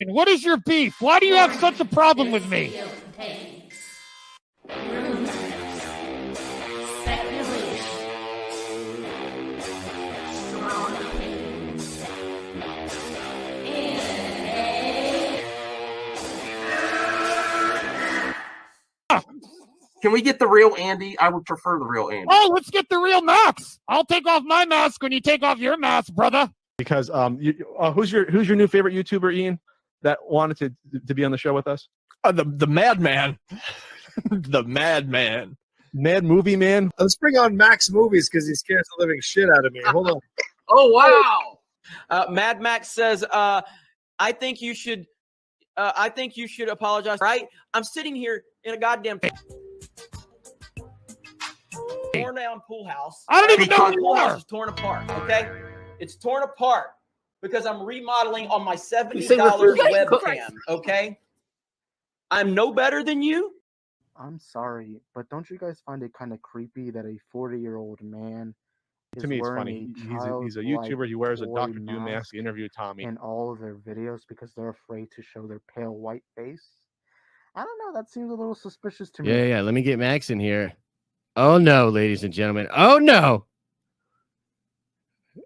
And what is your beef? Why do you have such a problem with me? Can we get the real Andy? I would prefer the real Andy. Oh, let's get the real Max. I'll take off my mask when you take off your mask, brother. Because who's your new favorite YouTuber, Ian, that wanted to be on the show with us? The Madman. The Madman. Mad Movie Man. Let's bring on Max Movies because he scares the living shit out of me. Hold on. Oh, wow. Mad Max says, I think you should apologize, right? I'm sitting here in a goddamn torn down pool house. I don't even know who you pool house are. is torn apart, okay? It's torn apart because I'm remodeling on my $70 webcam, okay? I'm no better than you. I'm sorry, but don't you guys find it kind of creepy that a 40-year-old man To me, it's funny. He's a YouTuber. He wears a Dr. Doom mask to interview Tommy. in all of their videos because they're afraid to show their pale white face? I don't know. That seems a little suspicious to me. Yeah. Let me get Max in here. Oh, no, ladies and gentlemen. Oh, no.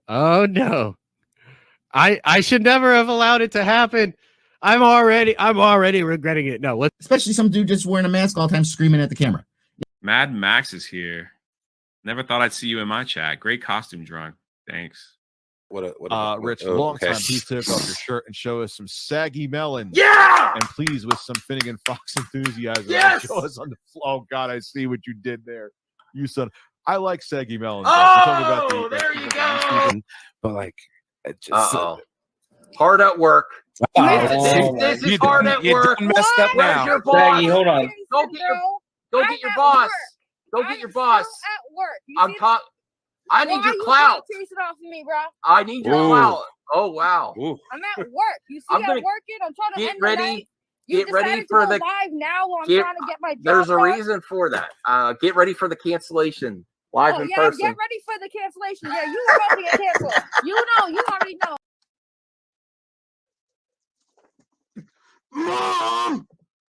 Oh, no. I should never have allowed it to happen. I'm already regretting it. No, especially some dude just wearing a mask all the time, screaming at the camera. Mad Max is here. Never thought I'd see you in my chat. Great costume drawing. Thanks. Rich, long time. Please take off your shirt and show us some saggy melon. Yeah! And please, with some Finnegan Fox enthusiasm, Yes! show us on the floor. Oh, God, I see what you did there. You son. I like saggy melons. Oh, there you go. But like, it just hard at work. This is hard at work. You messed up Where's now. your boss? Saggy, hold on. Go get your boss. Go get your boss. At work. I need your clout. Chase it off of me, bro. I need your clout. Oh wow. I'm at work. You see, I'm working. I'm trying to get end ready. the night. Get ready for the live now while I'm trying to get my job. There's a reason for that. Get ready for the cancellation live in person. Get ready for the cancellation. Yeah, you are about to get canceled. You already know. Mom!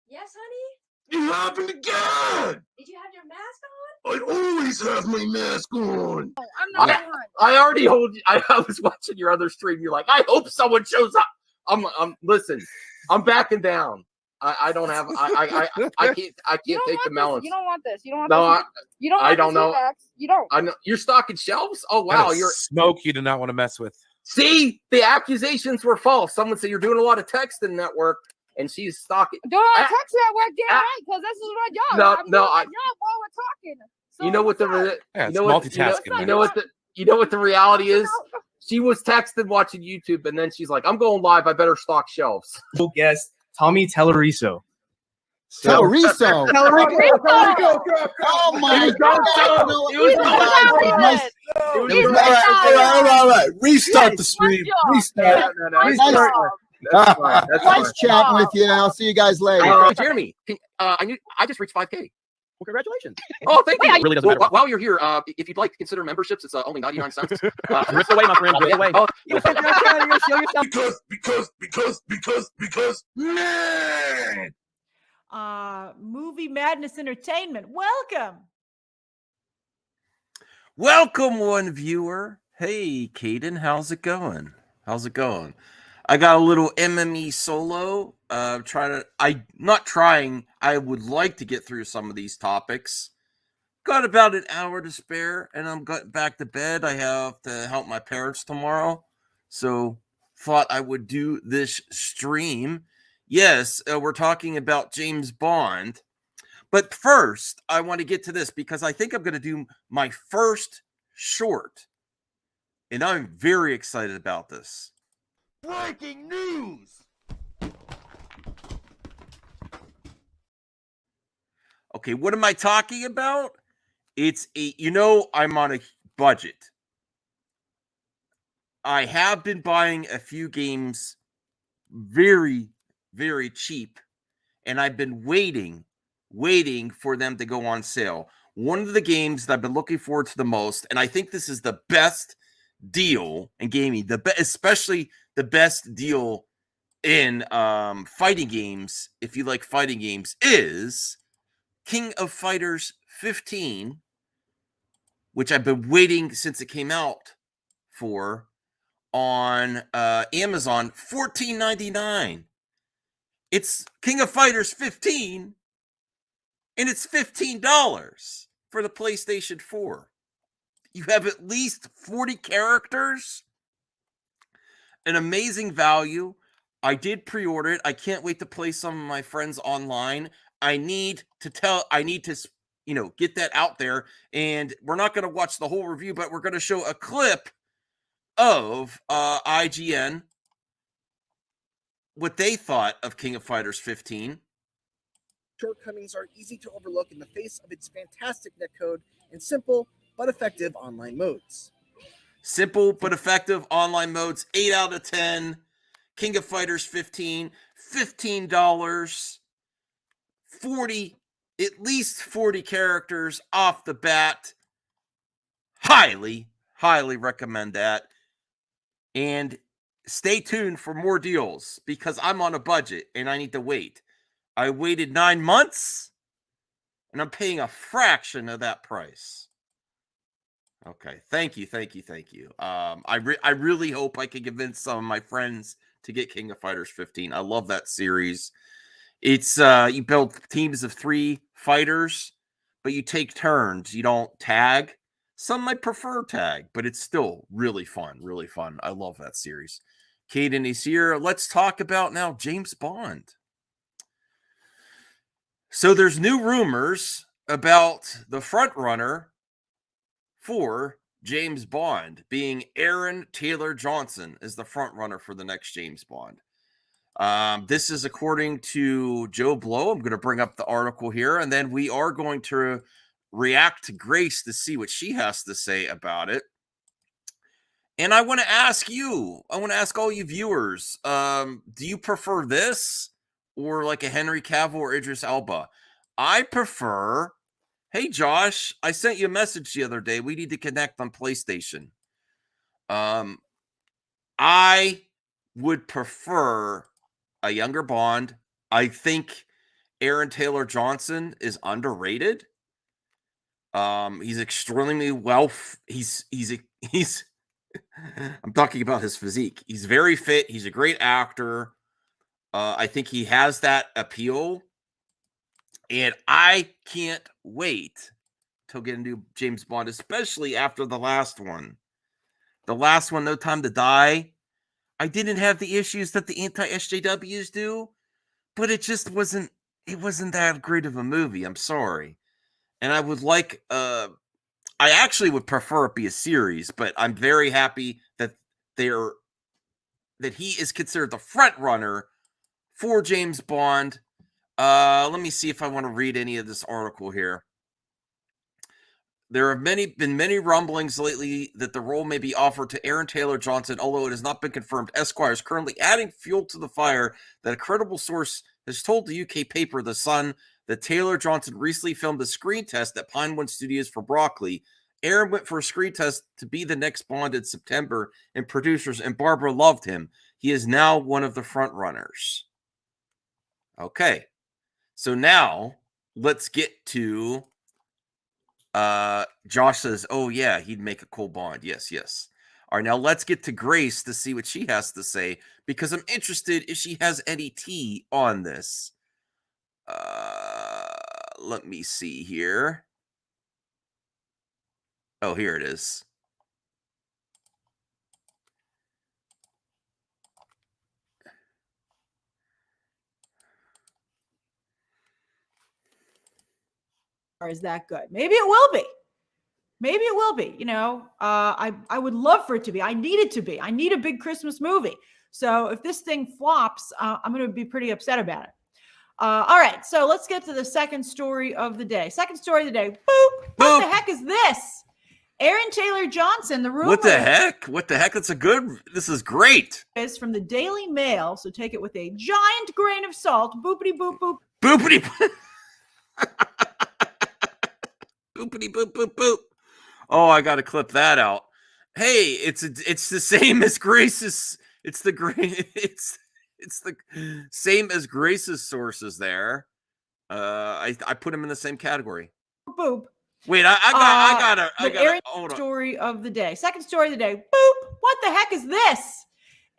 Yes, honey? It happened again! Did you have your mask on? I always have my mask on. Oh, I'm not on. I already told you. I was watching your other stream. You're like, I hope someone shows up. Listen, I'm backing down. I don't have. I can't take the melons. You don't want this. You don't want this. You don't. I don't know. You don't. I know you're stocking shelves. Oh wow, you're smoke. You do not want to mess with. See, the accusations were false. Someone said you're doing a lot of texting network, and she's stalking. Do I text at work? Damn right, because this is my job. No, I'm doing my job while we're talking. So you know what you know what the reality is? She was texting watching YouTube, and then she's like, I'm going live. I better stock shelves. Guest Tommy Talarico. Talarico. Oh my God. All right. Restart the stream. Restart. Nice chatting with you. I'll see you guys later. Jeremy, I just reached 5K. Well, congratulations. Oh, thank you. It really doesn't matter. While you're here, if you'd like to consider memberships, it's only 99 cents. Rip away, my friend. Rip away. Because, man. Movie Madness Entertainment. Welcome, one viewer. Hey, Caden, how's it going? I got a little MME solo. I would like to get through some of these topics. Got about an hour to spare, and I'm going back to bed. I have to help my parents tomorrow, so thought I would do this stream. Yes, we're talking about James Bond. But first, I want to get to this because I think I'm going to do my first short. And I'm very excited about this. Breaking news! Okay, what am I talking about? I'm on a budget. I have been buying a few games very, very cheap, and I've been waiting for them to go on sale. One of the games that I've been looking forward to the most, and I think this is the best deal in gaming, especially the best deal in fighting games, if you like fighting games, is King of Fighters 15, which I've been waiting since it came out for, on Amazon, $14.99. It's King of Fighters 15, and it's $15 for the PlayStation 4. You have at least 40 characters, an amazing value. I did pre-order it. I can't wait to play some of my friends online. I need to, get that out there. And we're not going to watch the whole review, but we're going to show a clip of IGN, what they thought of King of Fighters 15. Shortcomings are easy to overlook in the face of its fantastic netcode and simple but effective online modes. Simple but effective online modes, 8 out of 10. King of Fighters 15, $15, 40, at least 40 characters off the bat. Highly, highly recommend that. And stay tuned for more deals because I'm on a budget and I need to wait. I waited 9 months and I'm paying a fraction of that price. Okay, thank you. I really hope I can convince some of my friends to get King of Fighters 15. I love that series. It's you build teams of 3 fighters, but you take turns. You don't tag. Some might prefer tag, but it's still really fun, really fun. I love that series. Caden is here. Let's talk about now James Bond. So there's new rumors about the front runner for James Bond being Aaron Taylor Johnson is the front runner for the next James Bond. This is according to Joe Blow. I'm going to bring up the article here, and then we are going to react to Grace to see what she has to say about it. And I want to ask all you viewers, do you prefer this or like a Henry Cavill or Idris Elba? I prefer... Hey, Josh, I sent you a message the other day. We need to connect on PlayStation. I would prefer a younger Bond. I think Aaron Taylor Johnson is underrated. He's extremely well. He's I'm talking about his physique. He's very fit. He's a great actor. I think he has that appeal. And I can't wait to get a new James Bond, especially after the last one. The last one, No Time to Die. I didn't have the issues that the anti-SJWs do, but it just wasn't that great of a movie. I'm sorry. And I would like, I actually would prefer it be a series, but I'm very happy that he is considered the front runner for James Bond. Let me see if I want to read any of this article here. There have been many rumblings lately that the role may be offered to Aaron Taylor Johnson, although it has not been confirmed. Esquire is currently adding fuel to the fire that a credible source has told the UK paper The Sun that Taylor Johnson recently filmed a screen test at Pinewood Studios for Broccoli. Aaron went for a screen test to be the next Bond in September, and producers and Barbara loved him. He is now one of the front runners. Okay. So now let's get to Josh says, oh yeah, he'd make a cool Bond. Yes. All right, now let's get to Grace to see what she has to say, because I'm interested if she has any tea on this. Let me see here. Oh, here it is. Is that good? Maybe it will be. Maybe it will be. You know, I would love for it to be. I need it to be. I need a big Christmas movie. So if this thing flops, I'm going to be pretty upset about it. All right. So let's get to the second story of the day. Second story of the day. Boop. What the heck is this? Aaron Taylor Johnson, the rumor. What the heck? This is great. Is from the Daily Mail. So take it with a giant grain of salt. Boopity boop boop. Boopity boop. Boopity boop boop boop. Oh, I got to clip that out. Hey, it's the same as Grace's. It's the great. It's the same as Grace's sources there. I put him in the same category. Boop. Wait, I gotta Aaron hold on. story of the day. Second story of the day. Boop. What the heck is this?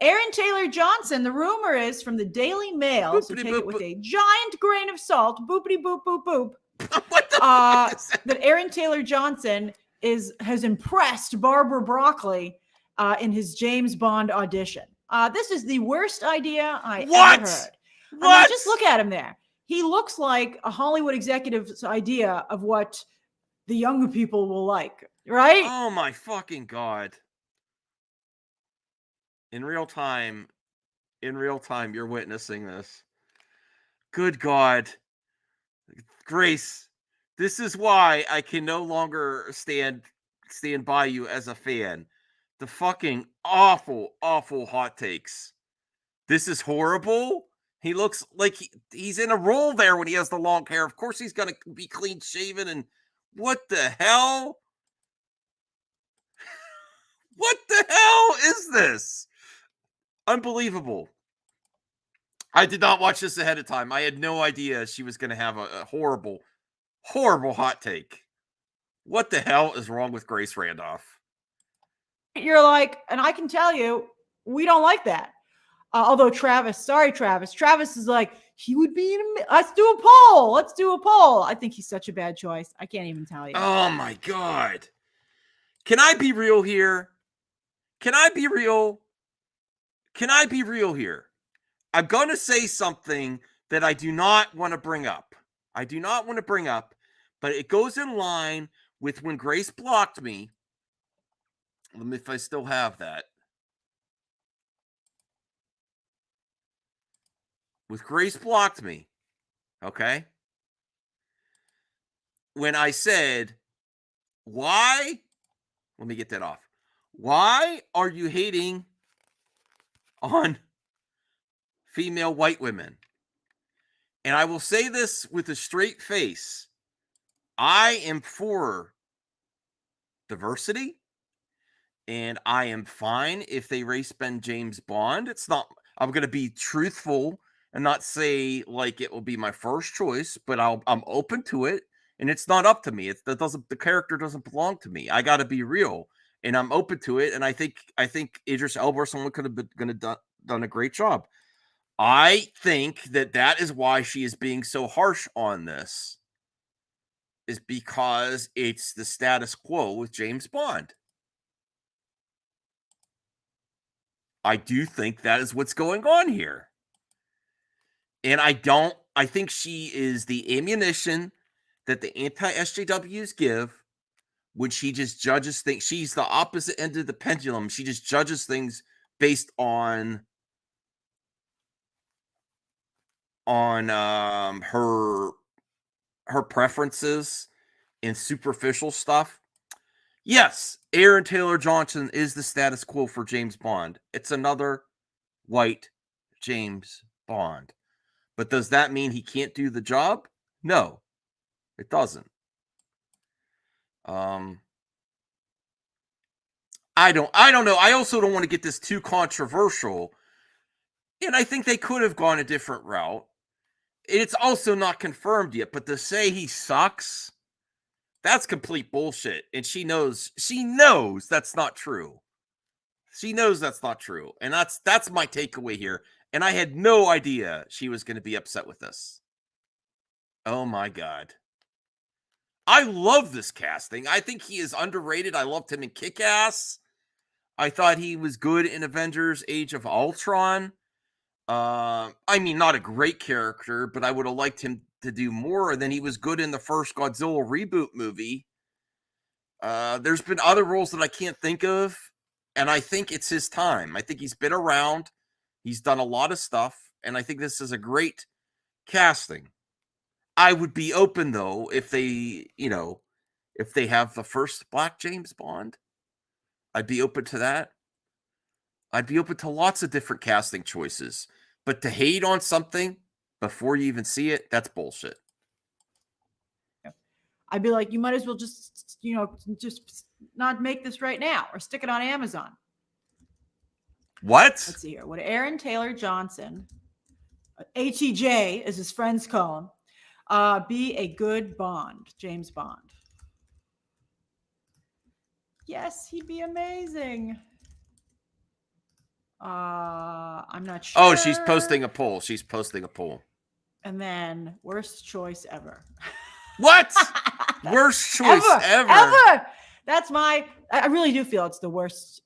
Aaron Taylor Johnson. The rumor is from the Daily Mail. So take it with a giant grain of salt. Boopity boop boop boop. What the that Aaron Taylor Johnson has impressed Barbara Broccoli in his James Bond audition. This is the worst idea I ever heard. I mean, just look at him there. He looks like a Hollywood executive's idea of what the younger people will like, right? Oh my fucking God. In real time, you're witnessing this. Good God. Grace, this is why I can no longer stand by you as a fan. The fucking awful hot takes. This is horrible. He looks like he's in a role there when he has the long hair. Of course he's going to be clean shaven. And what the hell? What the hell is this? Unbelievable. I did not watch this ahead of time. I had no idea she was going to have a horrible hot take. What the hell is wrong with Grace Randolph? You're like, and I can tell you, we don't like that. Although Travis is like, he would be let's do a poll. I think he's such a bad choice. I can't even tell you. Oh my God. Can I be real here? Can I be real here? I'm going to say something that I do not want to bring up. But it goes in line with when Grace blocked me. Let me, if I still have that. With Grace blocked me, okay? When I said, why? Let me get that off. Why are you hating on female white women? And I will say this with a straight face. I am for diversity, and I am fine if they race bend James Bond. It's not, I'm going to be truthful and not say like it will be my first choice, but I'm open to it, and it's not up to me. The character doesn't belong to me. I got to be real, and I'm open to it. And I think Idris Elba or someone could have done a great job. I think that is why she is being so harsh on this, is because it's the status quo with James Bond. I do think that is what's going on here. And I think she is the ammunition that the anti-SJWs give when she just judges things. She's the opposite end of the pendulum. She just judges things based on her preferences and superficial stuff. Yes, Aaron Taylor Johnson is the status quo for James Bond. It's another white James Bond. But does that mean he can't do the job? No, it doesn't. I don't know. I also don't want to get this too controversial. And I think they could have gone a different route. It's also not confirmed yet, but to say he sucks, that's complete bullshit. And she knows that's not true. She knows that's not true. And that's my takeaway here. And I had no idea she was going to be upset with this. Oh my God. I love this casting. I think he is underrated. I loved him in Kick-Ass. I thought he was good in Avengers Age of Ultron. I mean, not a great character, but I would have liked him to do more. And then he was good in the first Godzilla reboot movie. There's been other roles that I can't think of, and I think it's his time. I think he's been around. He's done a lot of stuff, and I think this is a great casting. I would be open, though, if they have the first Black James Bond. I'd be open to that. I'd be open to lots of different casting choices. But to hate on something before you even see it, that's bullshit. I'd be like, you might as well just not make this right now or stick it on Amazon. What? Let's see here. Would Aaron Taylor Johnson, HEJ as his friends call him, be a good Bond, James Bond? Yes, he'd be amazing. I'm not sure. Oh, she's posting a poll. She's posting a poll. And then worst choice ever. What? Worst choice ever. Ever. That's my. I really do feel it's the worst.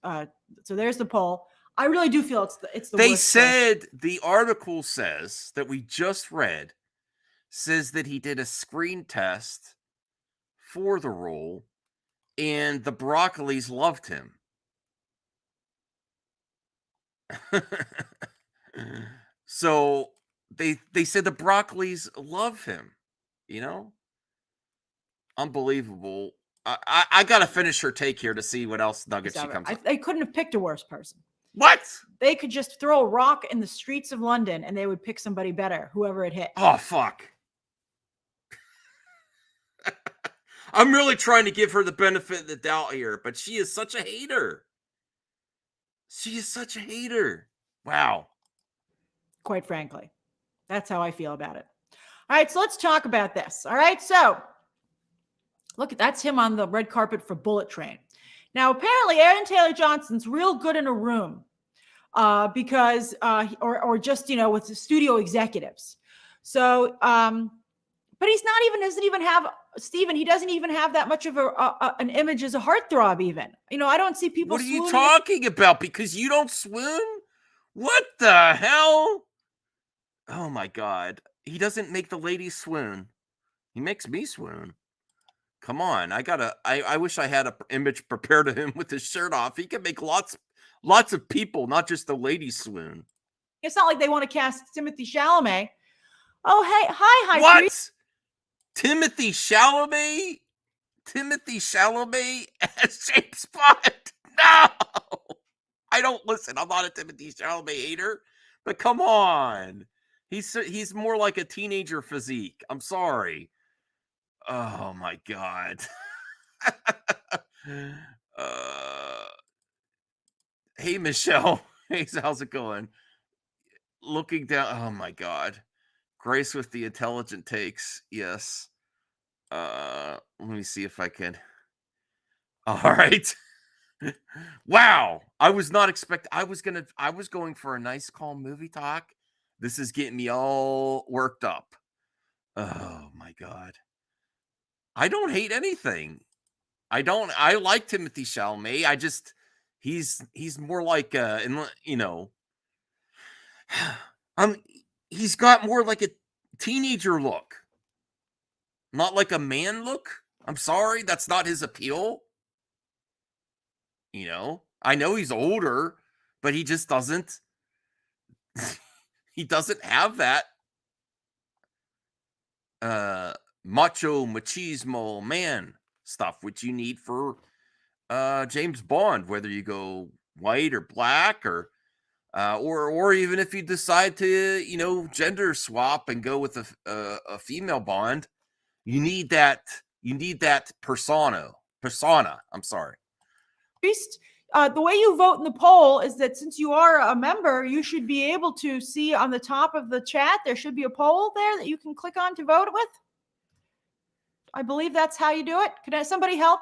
So there's the poll. I really do feel it's the. They worst said the article says that we just read says that he did a screen test for the role, and the Broccolis loved him. So they said the Broccolis love him. You know, unbelievable. I gotta finish her take here to see what else nuggets she comes up. They couldn't have picked a worse person. What? They could just throw a rock in the streets of London and they would pick somebody better, whoever it hit. Oh, fuck. I'm really trying to give her the benefit of the doubt here, but she is such a hater. She is such a hater. Wow. Quite frankly, that's how I feel about it. All right, so let's talk about this. All right, so look, that's him on the red carpet for Bullet Train. Now, apparently, Aaron Taylor Johnson's real good in a room because, or just, you know, with the studio executives. So, but he's not even, doesn't even have, Steven, he doesn't even have that much of an image as a heartthrob even. You know, I don't see people What are you talking about? Because you don't swoon? What the hell? Oh, my God. He doesn't make the ladies swoon. He makes me swoon. Come on, I wish I had an image prepared of him with his shirt off. He can make lots of people, not just the ladies swoon. It's not like they want to cast Timothy Chalamet. Oh, hey, hi, what? Priest. Timothy Chalamet as James Bond? No, I don't listen. I'm not a Timothy Chalamet hater, but come on, he's more like a teenager physique. I'm sorry. Oh my God. Hey Michelle. Hey, how's it going? Looking down. Oh my God. Grace with the intelligent takes. Yes. Let me see if I can. All right. Wow. I was not expecting. I was going for a nice calm movie talk. This is getting me all worked up. Oh my God. I don't hate anything. I like Timothy Chalamet. He's more like you know, he's got more like a teenager look. Not like a man look. I'm sorry, that's not his appeal. You know, I know he's older, but he just doesn't he doesn't have that macho machismo man stuff which you need for James Bond, whether you go white or black or even if you decide to, you know, gender swap and go with a female Bond, you need that persona. I'm sorry. Priest, the way you vote in the poll is that since you are a member, you should be able to see on the top of the chat, there should be a poll there that you can click on to vote with. I believe that's how you do it. Could somebody help?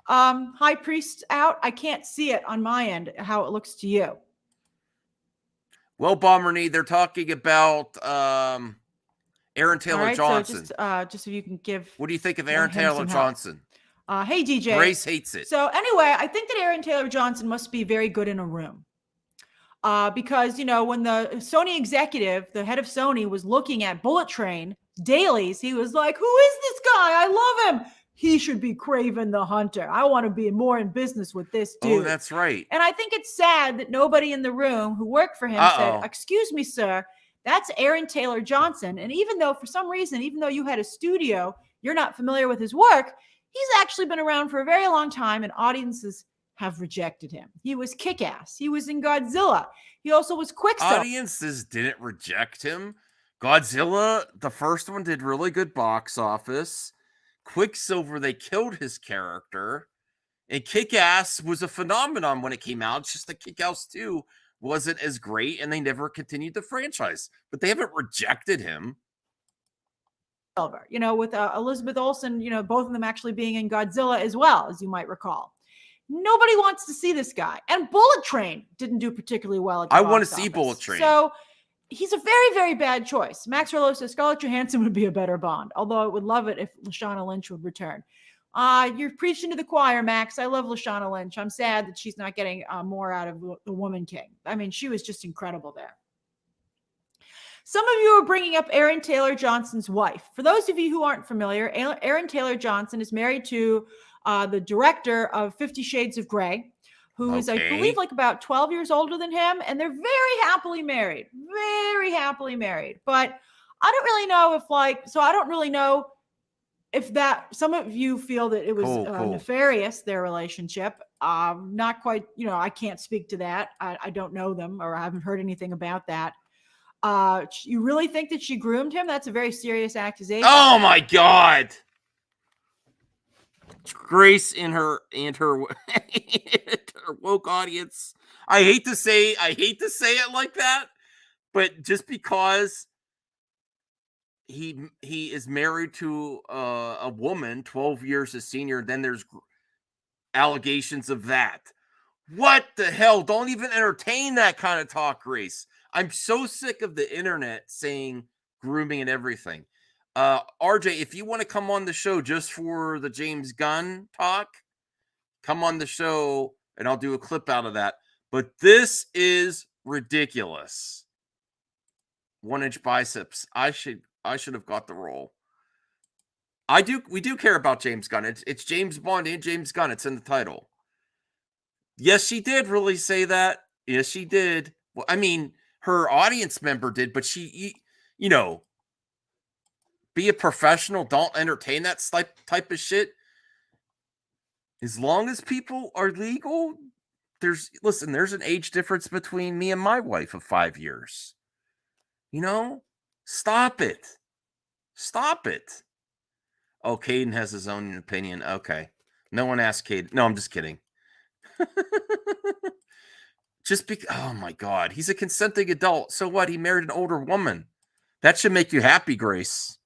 High Priest out. I can't see it on my end, how it looks to you. Well, Bomberny, they're talking about Aaron Taylor Johnson. So just if you can give. What do you think of Aaron Taylor Johnson? Hey, DJ. Grace hates it. So anyway, I think that Aaron Taylor Johnson must be very good in a room. Because, you know, when the Sony executive, the head of Sony, was looking at Bullet Train dailies, he was like, who is this guy? I love him. He should be Kraven the Hunter. I want to be more in business with this dude. Oh, that's right. And I think it's sad that nobody in the room who worked for him said, excuse me, sir, that's Aaron Taylor Johnson. And even though for some reason, even though you had a studio, you're not familiar with his work, he's actually been around for a very long time and audiences have rejected him. He was Kick-Ass. He was in Godzilla. He also was Quicksilver. Audiences didn't reject him. Godzilla, the first one, did really good box office. Quicksilver, they killed his character. And Kick-Ass was a phenomenon when it came out. It's just that Kick-Ass 2 wasn't as great, and they never continued the franchise. But they haven't rejected him. You know, with Elizabeth Olsen, you know, both of them actually being in Godzilla as well, as you might recall. Nobody wants to see this guy. And Bullet Train didn't do particularly well at the I want box to see office. Bullet Train. So he's a very, very bad choice. Max Rolo says Scarlett Johansson would be a better Bond, although I would love it if Lashana Lynch would return. You're preaching to the choir, Max. I love Lashana Lynch. I'm sad that she's not getting more out of the Woman King. I mean, she was just incredible there. Some of you are bringing up Aaron Taylor Johnson's wife. For those of you who aren't familiar, Aaron Taylor Johnson is married to the director of 50 Shades of Grey, who is, I believe, like about 12 years older than him. And they're very happily married, very happily married. But I don't really know if I don't really know if that some of you feel that it was nefarious, their relationship. Not quite, you know, I can't speak to that. I don't know them, or I haven't heard anything about that. You really think that she groomed him? That's a very serious accusation. Oh my God. Grace and her woke audience. I hate to say it like that, but just because he is married to a woman 12 years his senior, then there's allegations of that. What the hell? Don't even entertain that kind of talk, Grace. I'm so sick of the internet saying grooming and everything. RJ, if you want to come on the show just for the James Gunn talk, come on the show and I'll do a clip out of that. But this is ridiculous. 1-inch biceps. I should have got the role. We do care about James Gunn. It's James Bond and James Gunn. It's in the title. Yes, she did really say that. Yes, she did. Well, I mean, her audience member did, but she, you know, be a professional. Don't entertain that type of shit. As long as people are legal, there's an age difference between me and my wife of 5 years. You know, stop it. Stop it. Oh, Caden has his own opinion. Okay. No one asked Caden. No, I'm just kidding. Oh my God, he's a consenting adult. So what? He married an older woman. That should make you happy, Grace.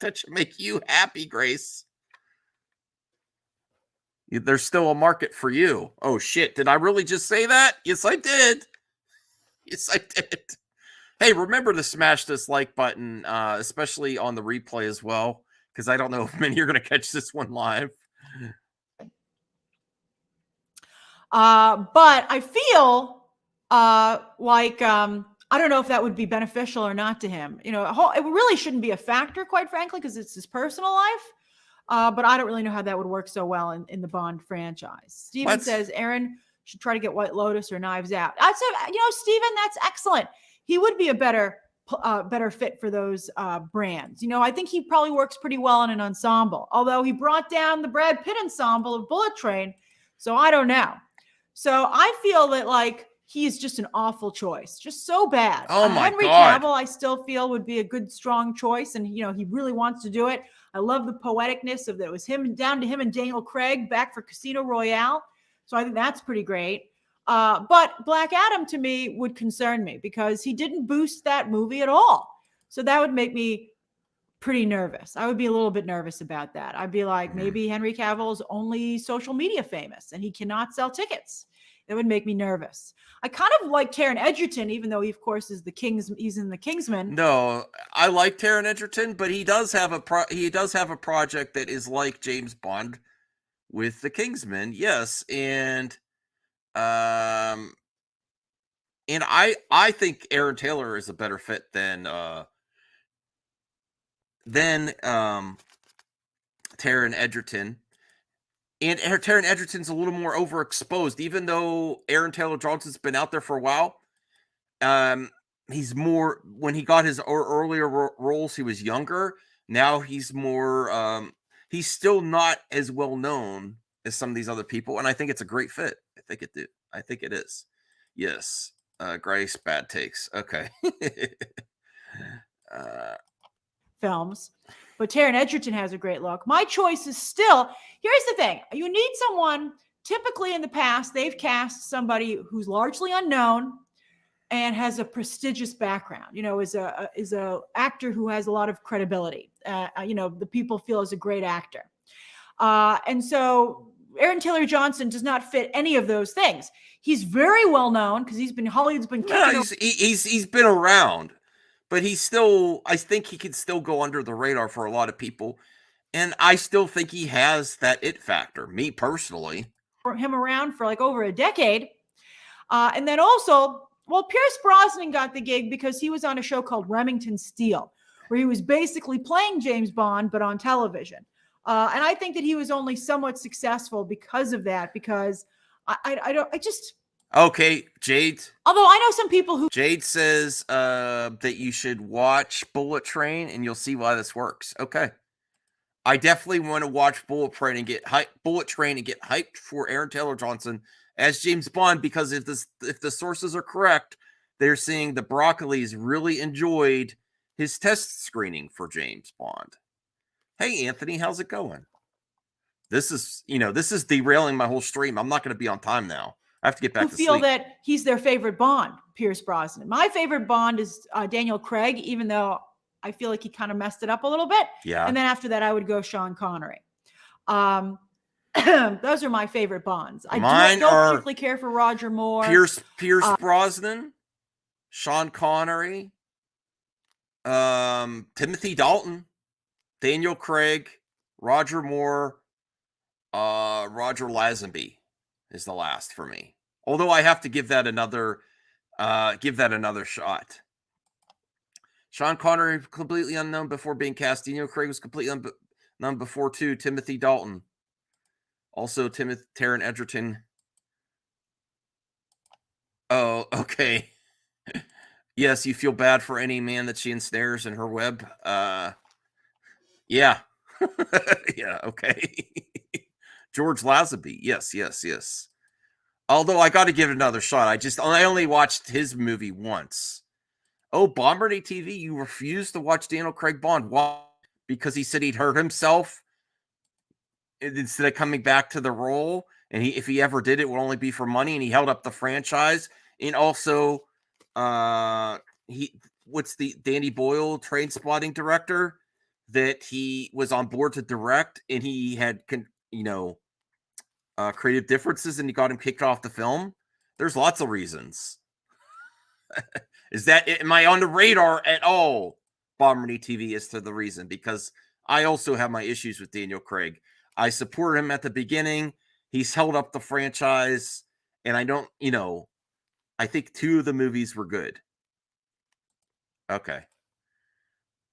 That should make you happy, Grace. There's still a market for you. Oh shit, did I really just say that? Yes, I did. Yes, I did. Hey, remember to smash this like button, especially on the replay as well, because I don't know if many are going to catch this one live. But I feel I don't know if that would be beneficial or not to him. You know, it really shouldn't be a factor, quite frankly, because it's his personal life. But I don't really know how that would work so well in the Bond franchise. Steven says Aaron should try to get White Lotus or Knives Out. I said, you know, Steven, that's excellent. He would be a better fit for those brands. You know, I think he probably works pretty well in an ensemble, although he brought down the Brad Pitt ensemble of Bullet Train. So I don't know. So I feel that he is just an awful choice, just so bad. Oh my Henry God. Cavill, I still feel would be a good, strong choice. And, you know, he really wants to do it. I love the poeticness of that. It was him down to him and Daniel Craig back for Casino Royale. So I think that's pretty great. But Black Adam to me would concern me because he didn't boost that movie at all. So that would make me pretty nervous. I would be a little bit nervous about that. I'd be like, maybe Henry Cavill is only social media famous and he cannot sell tickets. That would make me nervous. I kind of like Taron Egerton, even though he, of course, is he's in the Kingsman. No, I like Taron Egerton, but he does have a project that is like James Bond with the Kingsman. Yes, and I think Aaron Taylor is a better fit than Taron Egerton. And Taron Egerton's a little more overexposed, even though Aaron Taylor Johnson's been out there for a while. He's more, when he got his earlier roles, he was younger. Now he's more, he's still not as well known as some of these other people. And I think it's a great fit. I think it is. Yes. Grace, bad takes. Okay. Films. But Taron Egerton has a great look. My choice is still, here's the thing. You need someone typically in the past, they've cast somebody who's largely unknown and has a prestigious background, is a actor who has a lot of credibility. The people feel is a great actor. And so Aaron Taylor Johnson does not fit any of those things. He's very well known because Hollywood's been he's been around, but he's still, I think he can still go under the radar for a lot of people. And I still think he has that it factor, me personally. For him around for like over a decade. And then also, Pierce Brosnan got the gig because he was on a show called Remington Steele, where he was basically playing James Bond, but on television. And I think that he was only somewhat successful because of that, because Okay, Jade. Although I know some people who. Jade says that you should watch Bullet Train and you'll see why this works. Okay. I definitely want to watch Bullet Train and get hyped for Aaron Taylor Johnson as James Bond, because if the sources are correct, they're saying the Broccolis really enjoyed his test screening for James Bond. Hey, Anthony, how's it going? This is derailing my whole stream. I'm not going to be on time now. I have to get back to sleep. Who feel that he's their favorite Bond, Pierce Brosnan. My favorite Bond is Daniel Craig, even though I feel like he kind of messed it up a little bit. Yeah. And then after that, I would go Sean Connery. Those are my favorite Bonds. I don't particularly care for Roger Moore. Pierce Brosnan, Sean Connery, Timothy Dalton, Daniel Craig, Roger Moore, Roger Lazenby is the last for me. Although I have to give that another shot. Sean Connery, completely unknown before being cast. Daniel Craig was completely unknown before too. Timothy Dalton. Also, Taron Egerton. Oh, okay. Yes, you feel bad for any man that she ensnares in her web. Yeah. Yeah, okay. George Lazenby. Yes. Although I got to give it another shot. I only watched his movie once. Oh, Bombardier TV, you refused to watch Daniel Craig Bond. Why? Because he said he'd hurt himself instead of coming back to the role. And if he ever did, it would only be for money. And he held up the franchise. And also, what's the Danny Boyle train spotting director that he was on board to direct, and he had, creative differences, and he got him kicked off the film. There's lots of reasons. Am I on the radar at all? Bombardier TV is to the reason, because I also have my issues with Daniel Craig. I support him at the beginning. He's held up the franchise, and I think 2 of the movies were good. Okay.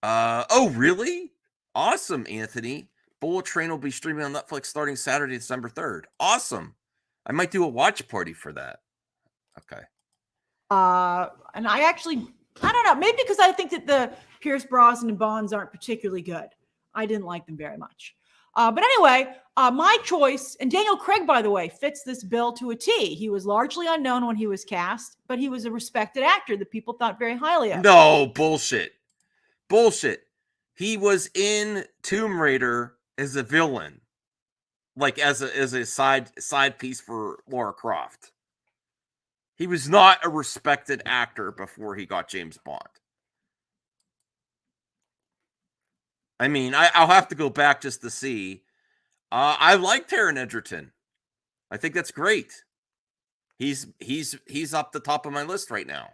Oh, really? Awesome, Anthony. Bullet Train will be streaming on Netflix starting Saturday, December 3rd. Awesome. I might do a watch party for that. Okay. And I don't know, maybe because I think that the Pierce Brosnan Bonds aren't particularly good. I didn't like them very much. But anyway, my choice, and Daniel Craig, by the way, fits this bill to a T. He was largely unknown when he was cast, but he was a respected actor that people thought very highly of. No, bullshit. He was in Tomb Raider as a villain, like as a side piece for Lara Croft. He was not a respected actor before he got James Bond. I mean, I'll have to go back just to see. I like Taron Egerton. I think that's great. He's up the top of my list right now.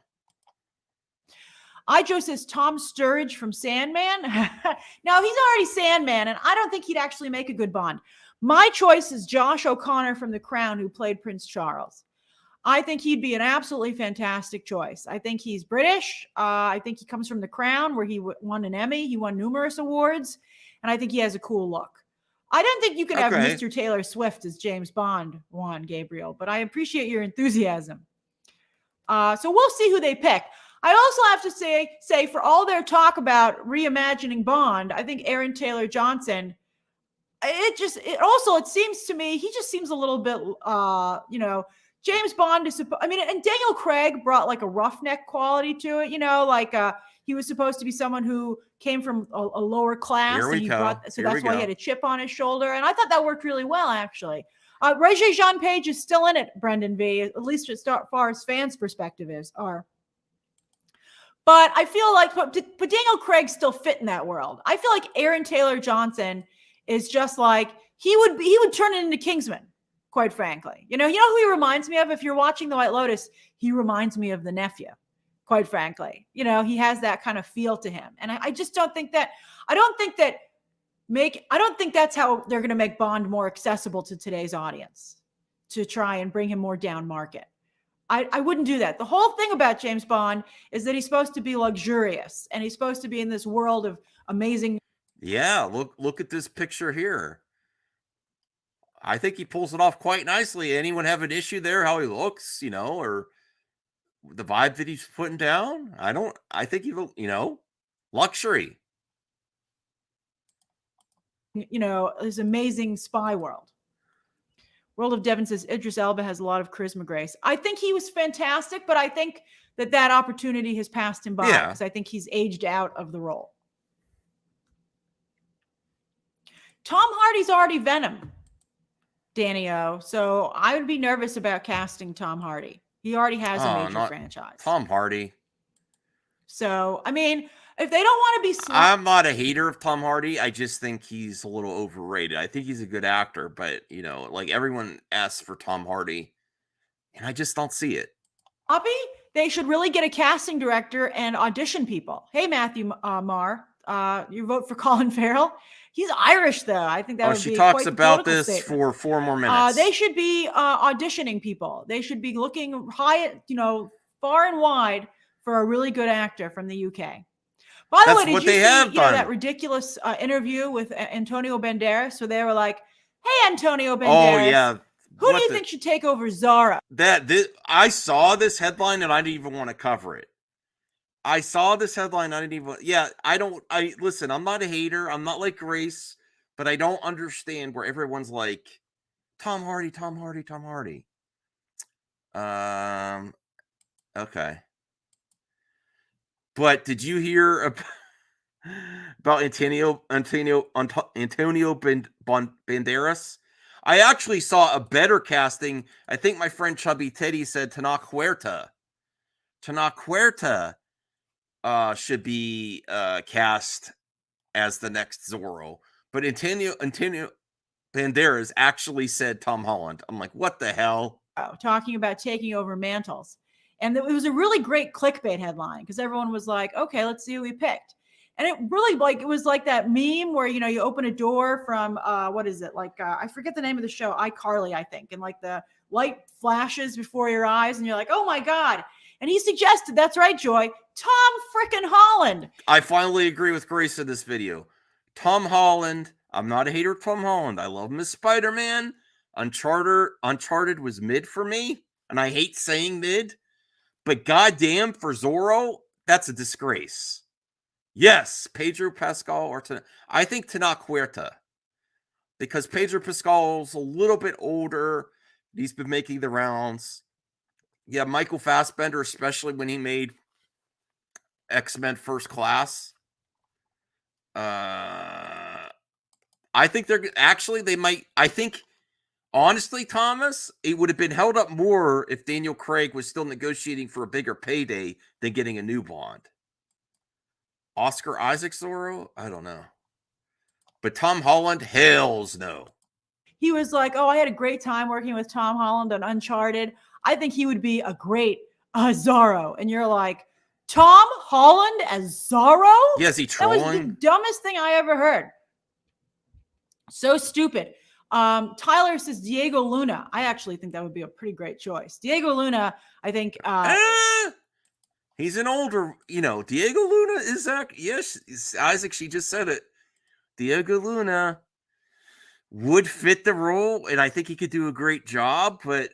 Joe says Tom Sturridge from Sandman. No, he's already Sandman, and I don't think he'd actually make a good Bond. My choice is Josh O'Connor from The Crown, who played Prince Charles. I think he'd be an absolutely fantastic choice. I think he's British. I think he comes from The Crown, where he won an Emmy. He won numerous awards, and I think he has a cool look. I don't think you could have Mr. Taylor Swift as James Bond won, Gabriel, but I appreciate your enthusiasm. So we'll see who they pick. I also have to say, for all their talk about reimagining Bond, I think Aaron Taylor Johnson, it seems to me, he just seems a little bit, James Bond is and Daniel Craig brought like a roughneck quality to it, he was supposed to be someone who came from a lower class. So that's why he had a chip on his shoulder. And I thought that worked really well, actually. Regé Jean Page is still in it, Brendan V, at least as far as fans' perspective are. But I feel like, but Daniel Craig still fit in that world. I feel like Aaron Taylor Johnson is just like, he would turn it into Kingsman, quite frankly. You know who he reminds me of? If you're watching The White Lotus, he reminds me of the nephew, quite frankly. He has that kind of feel to him. And I just don't think that, I don't think that's how they're going to make Bond more accessible to today's audience, to try and bring him more down market. I wouldn't do that. The whole thing about James Bond is that he's supposed to be luxurious and he's supposed to be in this world of amazing. Yeah, look at this picture here. I think he pulls it off quite nicely. Anyone have an issue there, how he looks, or the vibe that he's putting down? I think luxury. This amazing spy world. World of Devon says Idris Elba has a lot of charisma, Grace. I think he was fantastic, but I think that opportunity has passed him by because I think he's aged out of the role. Tom Hardy's already Venom, Danny O. So I would be nervous about casting Tom Hardy. He already has a major franchise. Tom Hardy. So, I mean, if they don't want to be I'm not a hater of Tom Hardy. I just think he's a little overrated. I think he's a good actor, but, everyone asks for Tom Hardy, and I just don't see it. Bobby, they should really get a casting director and audition people. Hey, Matthew Marr, you vote for Colin Farrell? He's Irish, though. I think that would be she talks quite about political this statement. for 4 more minutes. They should be auditioning people. They should be looking far and wide for a really good actor from the UK. By the way, did you see that ridiculous interview with Antonio Banderas where they were like, "Hey, Antonio Banderas, oh yeah, who do you think should take over Zorro?" I saw this headline and I didn't even want to cover it. I saw this headline. I didn't even. Yeah, listen. I'm not a hater. I'm not like Grace, but I don't understand where everyone's like, Tom Hardy, Tom Hardy, Tom Hardy. Okay. But did you hear about Antonio Banderas? I actually saw a better casting. I think my friend Chubby Teddy said Tenoch Huerta. Tenoch Huerta should be cast as the next Zorro. But Antonio Banderas actually said Tom Holland. I'm like, what the hell? Talking about taking over mantles. And it was a really great clickbait headline because everyone was like, okay, let's see who we picked. And it really it was like that meme where, you open a door from, what is it? I forget the name of the show, iCarly, I think. And the light flashes before your eyes and you're like, oh my God. And he suggested, that's right, Joy, Tom frickin' Holland. I finally agree with Grace in this video. Tom Holland. I'm not a hater of Tom Holland. I love him as Spider-Man. Uncharted was mid for me. And I hate saying mid. But goddamn, for Zorro, that's a disgrace. Yes, Pedro Pascal I think Tenoch Huerta. Because Pedro Pascal's a little bit older. He's been making the rounds. Yeah, Michael Fassbender, especially when he made X-Men First Class. I think honestly, Thomas, it would have been held up more if Daniel Craig was still negotiating for a bigger payday than getting a new Bond. Oscar Isaac Zorro? I don't know. But Tom Holland? Hells no. He was like, oh, I had a great time working with Tom Holland on Uncharted. I think he would be a great Zorro. And you're like, Tom Holland as Zorro? Yeah, is he trolling? That was the dumbest thing I ever heard. So stupid. Tyler says Diego Luna. I actually think that would be a pretty great choice. Diego Luna, I think. He's an older, Diego Luna is that? Yes, Isaac, she just said it. Diego Luna would fit the role, and I think he could do a great job. But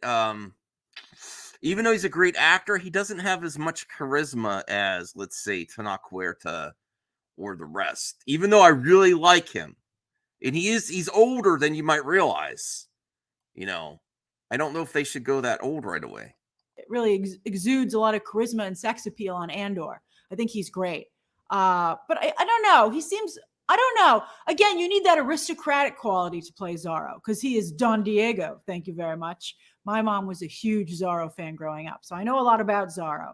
even though he's a great actor, he doesn't have as much charisma as, let's say, Tenoch Huerta or the rest. Even though I really like him. And he's older than you might realize. I don't know if they should go that old right away. It really exudes a lot of charisma and sex appeal on Andor. I think he's great. But I don't know. He seems I don't know. Again, you need that aristocratic quality to play Zorro because he is Don Diego. Thank you very much. My mom was a huge Zorro fan growing up, so I know a lot about Zorro.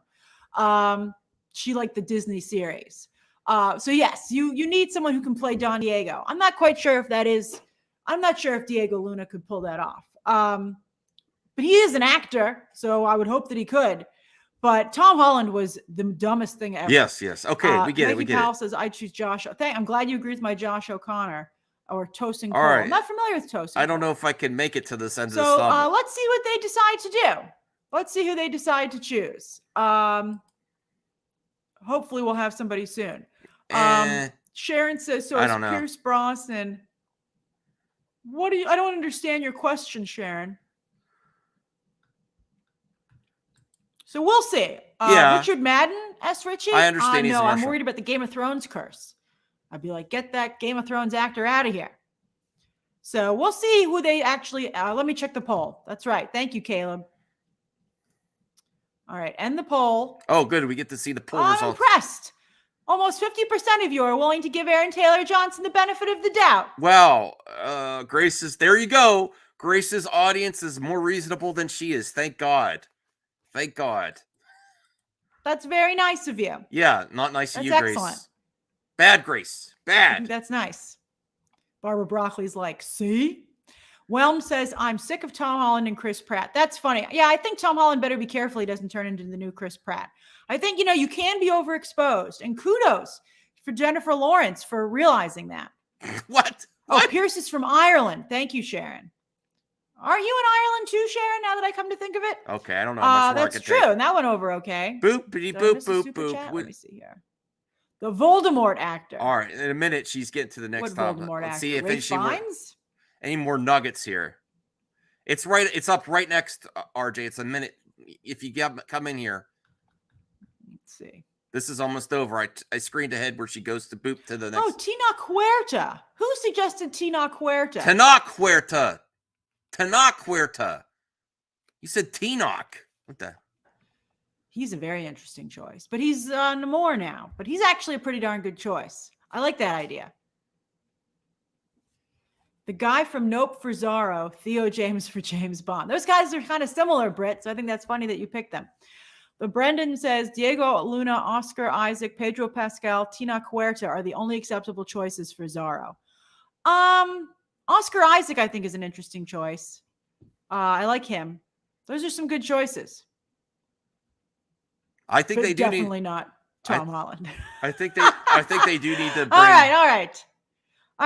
She liked the Disney series. So yes, you need someone who can play Don Diego. I'm not quite sure if that is. I'm not sure if Diego Luna could pull that off. But he is an actor, so I would hope that he could. But Tom Holland was the dumbest thing ever. Yes. Okay, we get it. We Mikey get Powell it. says, I choose Josh. I'm glad you agree with my Josh O'Connor or Tosin Cole. All right. I'm not familiar with Tosin. I don't know if I can make it to this end of the So summit. let's see what they decide to do. Let's see who they decide to choose. Hopefully we'll have somebody soon. Sharon says, so I is don't know. Pierce Brosnan. I don't understand your question, Sharon. So we'll see. Yeah. Richard Madden, S. Richie? I understand he's no, a I'm Marshal. worried about the Game of Thrones curse. I'd be like, get that Game of Thrones actor out of here. So we'll see who they actually. Let me check the poll. That's right. Thank you, Caleb. All right, end the poll. Oh, good. We get to see the poll I'm results. impressed. Almost 50% of you are willing to give Aaron Taylor Johnson the benefit of the doubt. Wow. Grace's, there you go. Grace's audience is more reasonable than she is. Thank God. Thank God. That's very nice of you. Yeah, not nice of That's you, Grace. excellent. Bad, Grace. I Bad. think that's nice. Barbara Broccoli's like, see? Whelm says, I'm sick of Tom Holland and Chris Pratt. That's funny. Yeah, I think Tom Holland better be careful he doesn't turn into the new Chris Pratt. I think, you can be overexposed. And kudos for Jennifer Lawrence for realizing that. What? Oh, Pierce is from Ireland. Thank you, Sharon. Are you in Ireland too, Sharon, now that I come to think of it? Okay, I don't know how much more I That's could true. take. And that went over okay. Boop, bitty, Did I boop, miss a boop, super boop. chat? What- Let me see here. The Voldemort actor. All right, in a minute, she's getting to the next What topic. Voldemort Let's actor? see if Ray Fiennes? any more nuggets here. It's right. It's up right next, RJ. It's a minute. If you come in here. Let's see. This is almost over. I screened ahead where she goes to boop to the next. Oh, Tina Huerta. Who suggested Tina Huerta? Tenoch Huerta. You said Tenoch. What the? He's a very interesting choice, but he's Namor now. But he's actually a pretty darn good choice. I like that idea. The guy from Nope for Zorro, Theo James for James Bond. Those guys are kind of similar, Britt. So I think that's funny that you picked them. But Brendan says Diego Luna, Oscar Isaac, Pedro Pascal, Tina Huerta are the only acceptable choices for Zorro. Oscar Isaac, I think, is an interesting choice. I like him. Those are some good choices. I think But they do definitely need. not Tom Holland. I think they do need to bring. All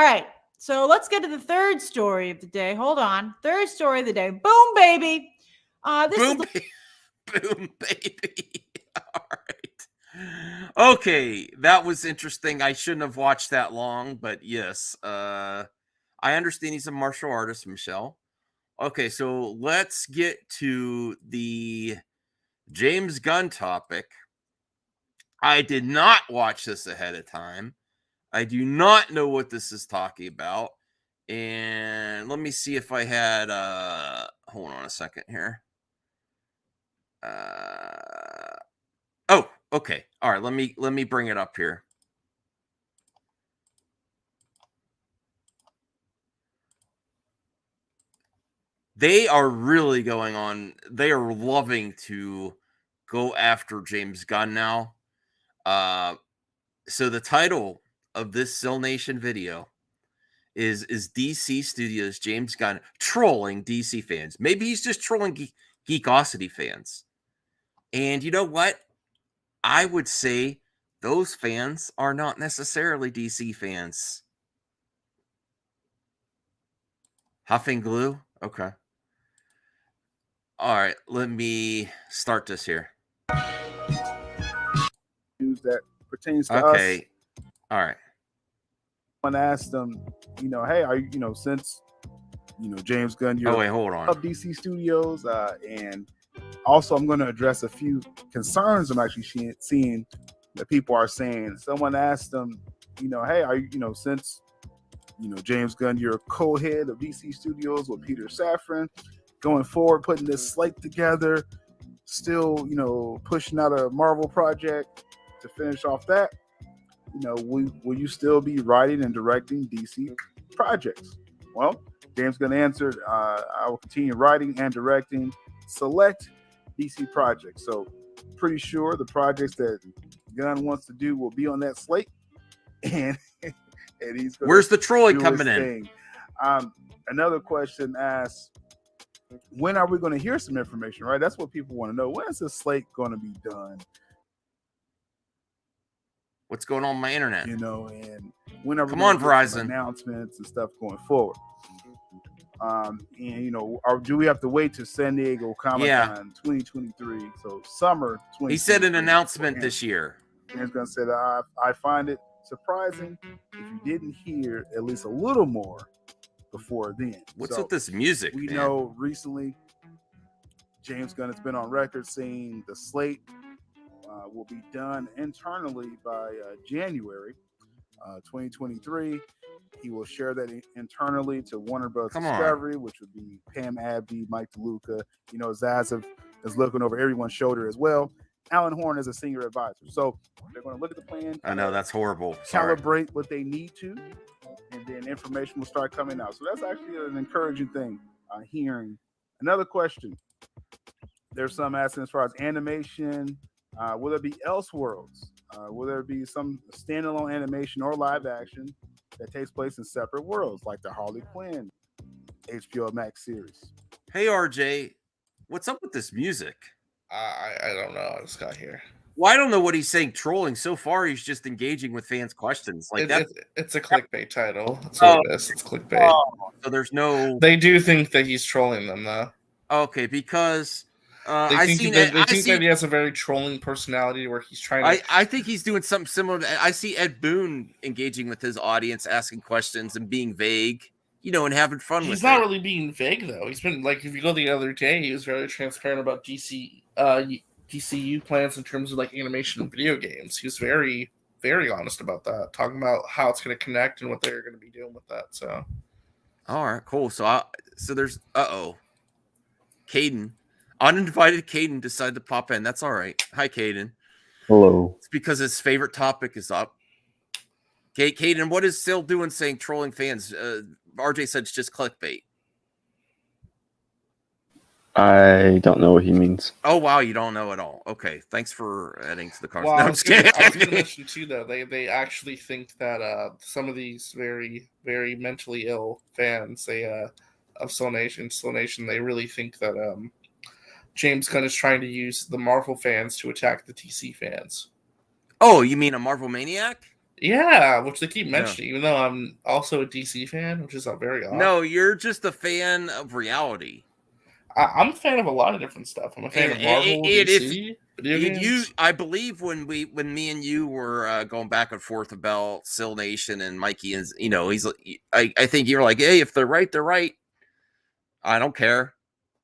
right. So let's get to the third story of the day. Hold on. Third story of the day. Boom, baby. Boom, baby. All right. Okay, that was interesting. I shouldn't have watched that long, but yes. I understand he's a martial artist, Michelle. Okay, so let's get to the James Gunn topic. I did not watch this ahead of time. I do not know what this is talking about. And let me see if I had hold on a second here. Oh, okay. All right, let me bring it up here. They are really going on. They are loving to go after James Gunn now. So the title of this Sill Nation video is DC Studios James Gunn trolling DC fans. Maybe he's just trolling Geekosity fans. And you know what? I would say those fans are not necessarily DC fans. Huffing glue? Okay. All right, let me start this here. News that pertains to us. Okay. All right. Someone asked them, hey, are you, since, James Gunn, you're hold on. of DC Studios, and also I'm going to address a few concerns I'm actually seeing that people are saying. Someone asked them, hey, are you, since, James Gunn, you're co-head of DC Studios with Peter Safran, going forward, putting this slate together, still, pushing out a Marvel project to finish off that. will you still be writing and directing DC projects? Well, James Gunn answered, I will continue writing and directing select DC projects. So pretty sure the projects that Gunn wants to do will be on that slate. And he's where's the trolling coming in? Another question asks, when are we going to hear some information, right? That's what people want to know. When is the slate going to be done? What's going on my internet? And when are we Come on, Verizon. Announcements and stuff going forward? Or do we have to wait to San Diego Comic-Con 2023? So summer 2023. He said an announcement this year. James Gunn said, I find it surprising if you didn't hear at least a little more before then. What's with this music? We know recently James Gunn has been on record saying the slate will be done internally by January 2023. He will share that internally to Warner Bros. Discovery, which would be Pam Abdy, Mike DeLuca. Zaza is looking over everyone's shoulder as well. Alan Horn is a senior advisor. So they're going to look at the plan. I know, that's horrible. Sorry. Calibrate what they need to, and then information will start coming out. So that's actually an encouraging thing, hearing. Another question. There's some asking as far as animation. Will there be Elseworlds? Will there be some standalone animation or live action that takes place in separate worlds, like the Harley Quinn HBO Max series? Hey, RJ, what's up with this music? I don't know. I just got here. Well, I don't know what he's saying. Trolling. So far, he's just engaging with fans' questions. Like it's a clickbait title. That's what it is. It's clickbait. So there's no. They do think that he's trolling them, though. Okay, because they think that he has a very trolling personality where he's trying to. I think he's doing something similar. I see Ed Boon engaging with his audience, asking questions and being vague, and having fun with it. He's not really being vague, though. He's been if you go the other day, he was very transparent about DCU plans in terms of animation and video games. He was very, very honest about that, talking about how it's going to connect and what they're going to be doing with that. So, all right, cool. So there's Caden, uninvited Caden decided to pop in. That's all right. Hi, Caden. Hello. It's because his favorite topic is up. Okay, Caden, what is Sil doing saying trolling fans? RJ said it's just clickbait. I don't know what he means. Oh, wow, you don't know at all. Okay, thanks for adding to the conversation. Well, I was going to mention, too, though, they actually think that some of these very, very mentally ill fans of Soul Nation, they really think that James Gunn is trying to use the Marvel fans to attack the DC fans. Oh, you mean a Marvel maniac? Yeah, which they keep mentioning, even though I'm also a DC fan, which is very odd. No, you're just a fan of reality. I'm a fan of a lot of different stuff. I'm a fan of Marvel, DC, video games. I believe when me and you were going back and forth about Sil Nation and Mikey, and I think you were like, hey, if they're right, they're right. I don't care.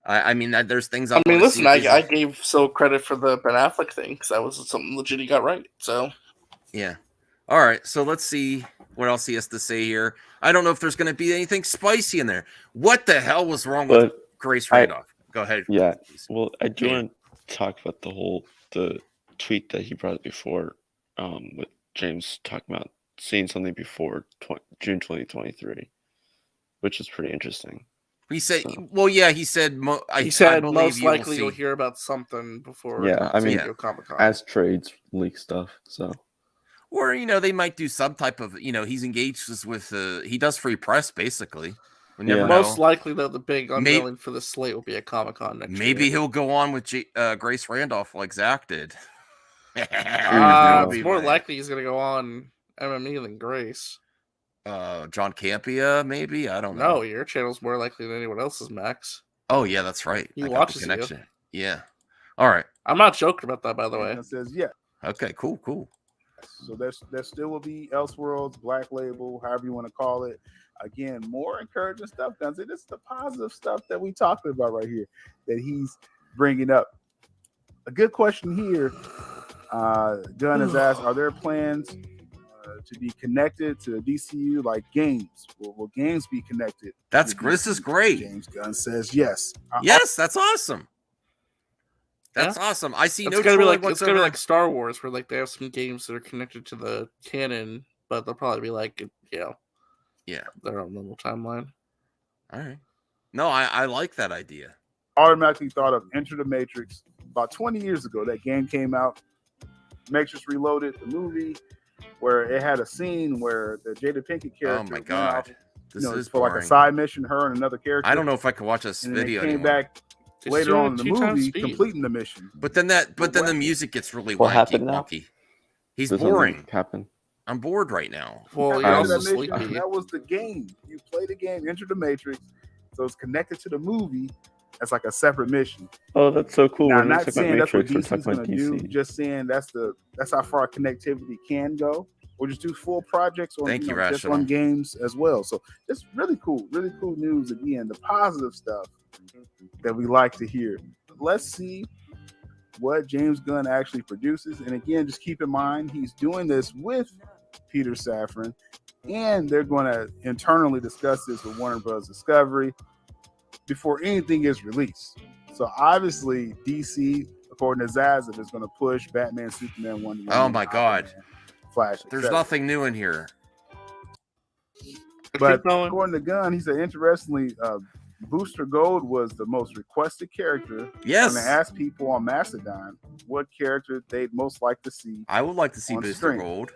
I mean, there's things. Listen, I gave Sil credit for the Ben Affleck thing because that was something legit he got right. So, yeah. All right, so let's see what else he has to say here. I don't know if there's going to be anything spicy in there. What the hell was wrong with Grace Randolph? Go ahead. Yeah. Well, I do want to talk about the tweet that he brought before with James talking about seeing something before June 2023, which is pretty interesting. He said, well, yeah, he said, he said most likely you'll hear about something before. Yeah, I mean, Comic-Con. as trades leak stuff, so. Or, they might do some type of, he's engaged with, he does free press, basically. Most likely, though, the big unveiling for the slate will be at Comic-Con next year. Maybe he'll go on with Grace Randolph like Zach did. It's more likely he's going to go on MME than Grace. John Campia, maybe? I don't know. No, your channel's more likely than anyone else's, Max. Oh, yeah, that's right. He watches you. Yeah. All right. I'm not joking about that, by the way. It says, yeah. Okay, cool. So there still will be Elseworlds, Black Label, however you want to call it. Again, more encouraging stuff, Guns. This is the positive stuff that we talking about right here that he's bringing up. A good question here. Gunn has asked, are there plans to be connected to the DCU like games? Will games be connected? This is great. James Gunn says yes. Yes, that's awesome. That's awesome. I see It's no gonna be troll like it's gonna be whatsoever. like Star Wars, where like they have some games that are connected to the canon, but they'll probably be like, their own little timeline. All right. No, I like that idea. Automatically thought of Enter the Matrix. About 20 years ago, that game came out. Matrix Reloaded, the movie, where it had a scene where the Jada Pinkett character. Oh my god, this is for boring. like a side mission, her and another character. I don't know if I could watch this and then video they came anymore. back later on in the movie, completing the mission. But then the music gets really What wanky, happened now? wonky. He's Does boring. something happen? I'm bored right now. Well, That was the game. You play the game, Enter the Matrix, so it's connected to the movie. That's like a separate mission. Oh, that's so cool. Now, We're I'm not not talking saying about that's what Matrix, we're DC's talking going about to do. DC. Just saying that's how far connectivity can go. Or just do full projects on Thank you, just Rational. on games as well. So it's really cool news. Again, the positive stuff that we like to hear. Let's see what James Gunn actually produces. And again, just keep in mind he's doing this with Peter Safran, and they're going to internally discuss this with Warner Bros. Discovery before anything is released. So obviously, DC, according to Zazzab, is going to push Batman, Superman, Wonder Woman. Oh my god. Flash. There's etc. nothing new in here. But according to Gunn, he said, interestingly, Booster Gold was the most requested character. Yes. And they asked people on Mastodon what character they'd most like to see. I would like to see on Booster screen. Gold.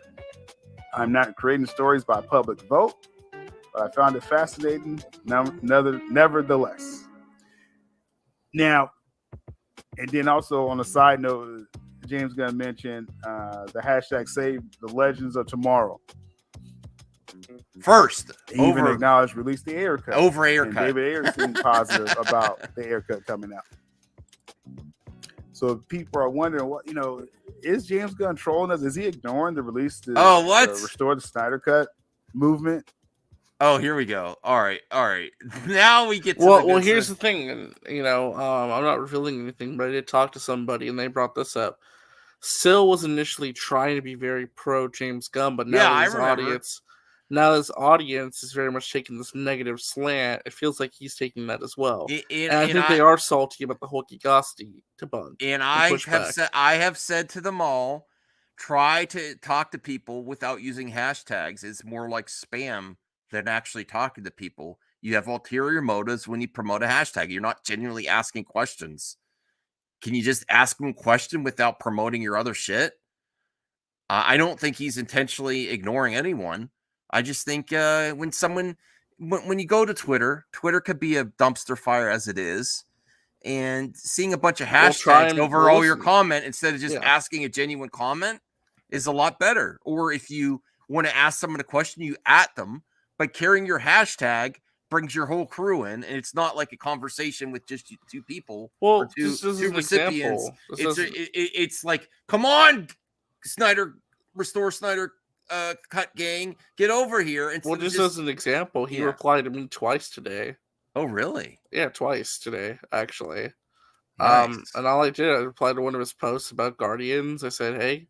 I'm not creating stories by public vote, but I found it fascinating nevertheless. Now, and then also on a side note, James Gunn mentioned the hashtag Save the Legends of Tomorrow. First, He even acknowledged release the Ayer cut. Over Ayer And cut. David Ayer seemed positive about the Ayer cut coming out. So if people are wondering, what is James Gunn trolling us? Is he ignoring the release to restore the Snyder Cut movement? Oh, here we go. All right. Now we get to Well, here's the thing. I'm not revealing anything, but I did talk to somebody, and they brought this up. Sil was initially trying to be very pro James Gunn, but now his audience is very much taking this negative slant. It feels like he's taking that as well. And I think they are salty about the whole Gigasti debunk. And I have said to them all, try to talk to people without using hashtags. It's more like spam than actually talking to people. You have ulterior motives when you promote a hashtag. You're not genuinely asking questions. Can you just ask them a question without promoting your other shit? I don't think he's intentionally ignoring anyone. I just think when you go to Twitter could be a dumpster fire as it is. And seeing a bunch of hashtags over all your comment instead of just asking a genuine comment is a lot better. Or if you want to ask someone a question, you at them. But carrying your hashtag brings your whole crew in, and it's not like a conversation with just two people or two recipients. It's like, come on, Snyder, restore Snyder cut gang, get over here. Well, just as an example, he replied to me twice today. Oh, really? Yeah, twice today, actually. Nice. And all I did, I replied to one of his posts about Guardians. I said, "Hey,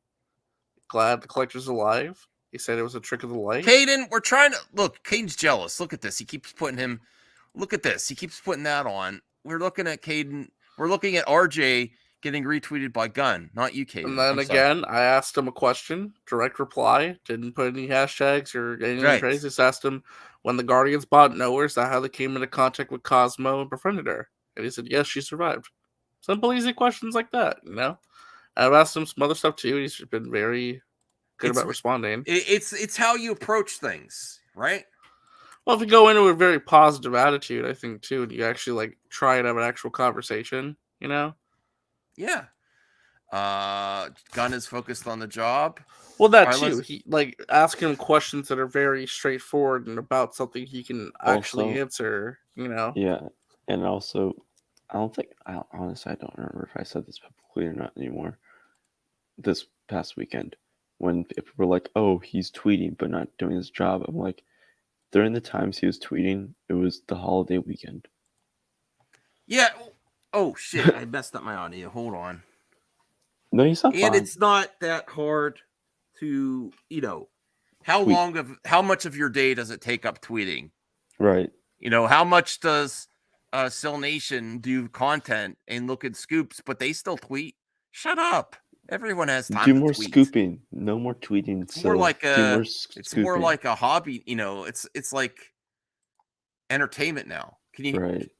glad the collector's alive." He said it was a trick of the light. Caden, we're trying to look. Caden's jealous. Look at this. He keeps putting him. Look at this. He keeps putting that on. We're looking at Caden. We're looking at RJ getting retweeted by Gunn, not you, Caden. And then again, I asked him a question, direct reply. Didn't put any hashtags or anything crazy. Just asked him, when the Guardians bought Nowhere, is that how they came into contact with Cosmo and befriended her? And he said, yes, she survived. Simple, easy questions like that, I've asked him some other stuff too. He's been very good about responding. It's how you approach things, right? Well, if you go into a very positive attitude, I think too, and you actually try and have an actual conversation, Yeah. Gunn is focused on the job. Well, that too. He asking him questions that are very straightforward and about something he can actually answer. Yeah, and also, honestly, I don't remember if I said this publicly or not anymore. This past weekend, when people were like, "Oh, he's tweeting but not doing his job," I'm like, during the times he was tweeting, it was the holiday weekend. Yeah. Oh shit! I messed up my audio. Hold on. No, you sound fine. And it's not that hard to, how much of your day does it take up tweeting? Right. How much does Still Nation do content and look at scoops, but they still tweet. Shut up. Everyone has time Do to more tweet. scooping. No more tweeting. It's more like it's more scooping. like a hobby. It's like entertainment now. Can you Right.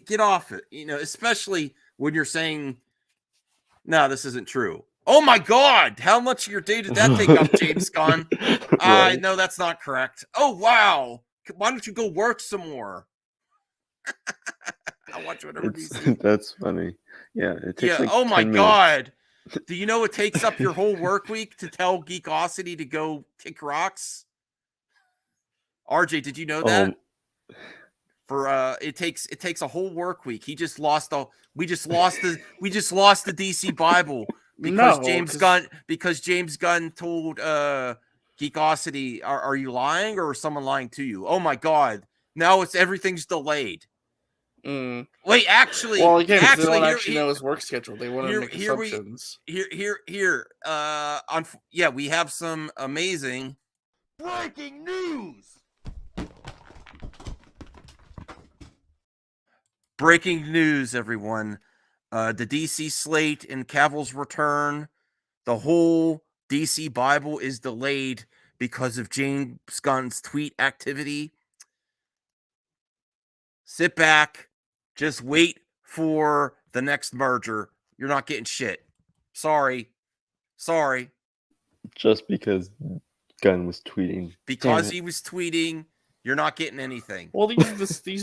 Get off it? Especially when you're saying, "No, this isn't true." Oh my God! How much of your day did that take up, James Gunn? Right. No, that's not correct. Oh wow! Why don't you go work some more? I want you whatever DC. That's funny. Yeah, it takes like oh my 10 God! Do you know it takes up your whole work week to tell Geekosity to go kick rocks? RJ, did you know that? For it takes a whole work week. We just lost the DC Bible because James Gunn told Geekosity, are you lying or is someone lying to you? Oh my God! Now everything's delayed. Wait, actually, well, again, they don't here, actually know his work schedule. They want to make assumptions. We have some amazing breaking news. Breaking news, everyone. The DC slate and Cavill's return. The whole DC Bible is delayed because of James Gunn's tweet activity. Sit back. Just wait for the next merger. You're not getting shit. Sorry. Just because Gunn was tweeting. Because he was tweeting, you're not getting anything. Well, these are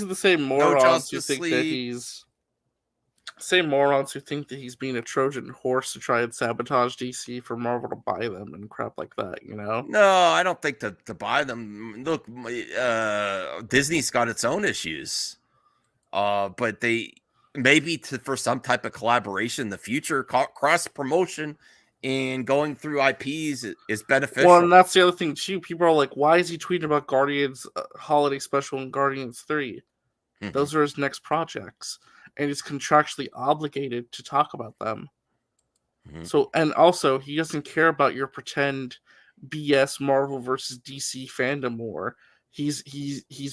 the same morons who think that he's being a Trojan horse to try and sabotage DC for Marvel to buy them and crap like that. No, I don't think to buy them. Look, Disney's got its own issues. But they maybe for some type of collaboration in the future, cross promotion and going through IPs is beneficial. Well, and that's the other thing too. People are like, "Why is he tweeting about Guardians Holiday Special and Guardians 3? Mm-hmm. Those are his next projects, and he's contractually obligated to talk about them." Mm-hmm. So, and also, he doesn't care about your pretend BS Marvel versus DC fandom war. He's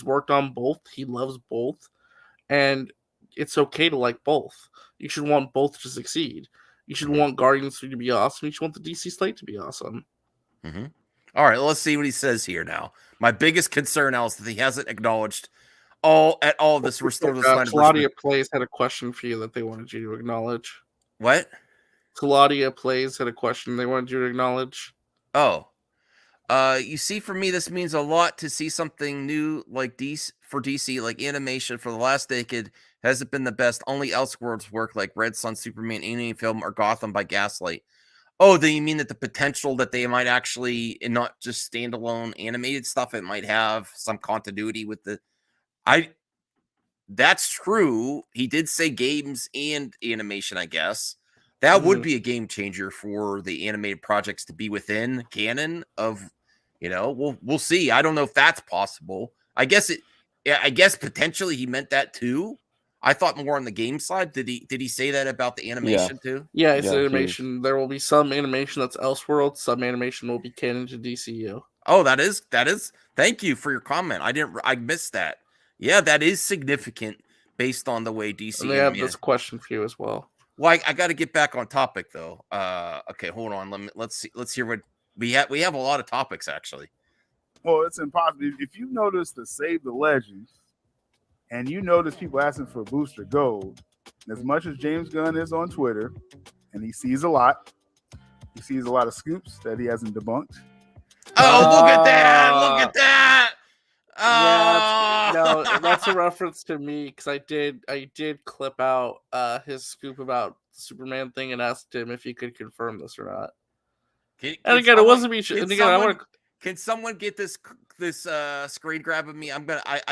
worked on both. He loves both. And it's okay to like both. You should want both to succeed. You should want Guardians 3 to be awesome. You should want the DC slate to be awesome. Mm-hmm. All right, let's see what he says here now. My biggest concern now is that he hasn't acknowledged all this restore this line. Claudia Plays had a question for you that they wanted you to acknowledge. What? Claudia Plays had a question they wanted you to acknowledge. Oh. You see, for me, this means a lot to see something new like DC, like animation for the last decade hasn't been the best. Only Elseworlds work like Red Son, Superman, animated film, or Gotham by Gaslight. Oh, do you mean that the potential that they might actually, and not just standalone animated stuff, it might have some continuity with that's true. He did say games and animation, I guess. That would be a game changer for the animated projects to be within canon of, we'll see. I don't know if that's possible. I guess potentially he meant that too. I thought more on the game side. Did he say that about the animation too? Yeah, it's animation. There will be some animation that's Elseworlds. Some animation will be canon to DCU. Oh, that is. Thank you for your comment. I missed that. Yeah, that is significant based on the way DC. And they have this question for you as well. Well, I got to get back on topic though. Okay, hold on. Let's see. Let's hear what we have. We have a lot of topics actually. Well, it's impossible. If you notice the Save the Legends, and you notice people asking for Booster Gold, as much as James Gunn is on Twitter, and he sees a lot of scoops that he hasn't debunked. Oh, look at that! Look at that! No, that's a reference to me because I did clip out his scoop about the Superman thing and asked him if he could confirm this or not. It wasn't me. And again, can someone get this screen grab of me? I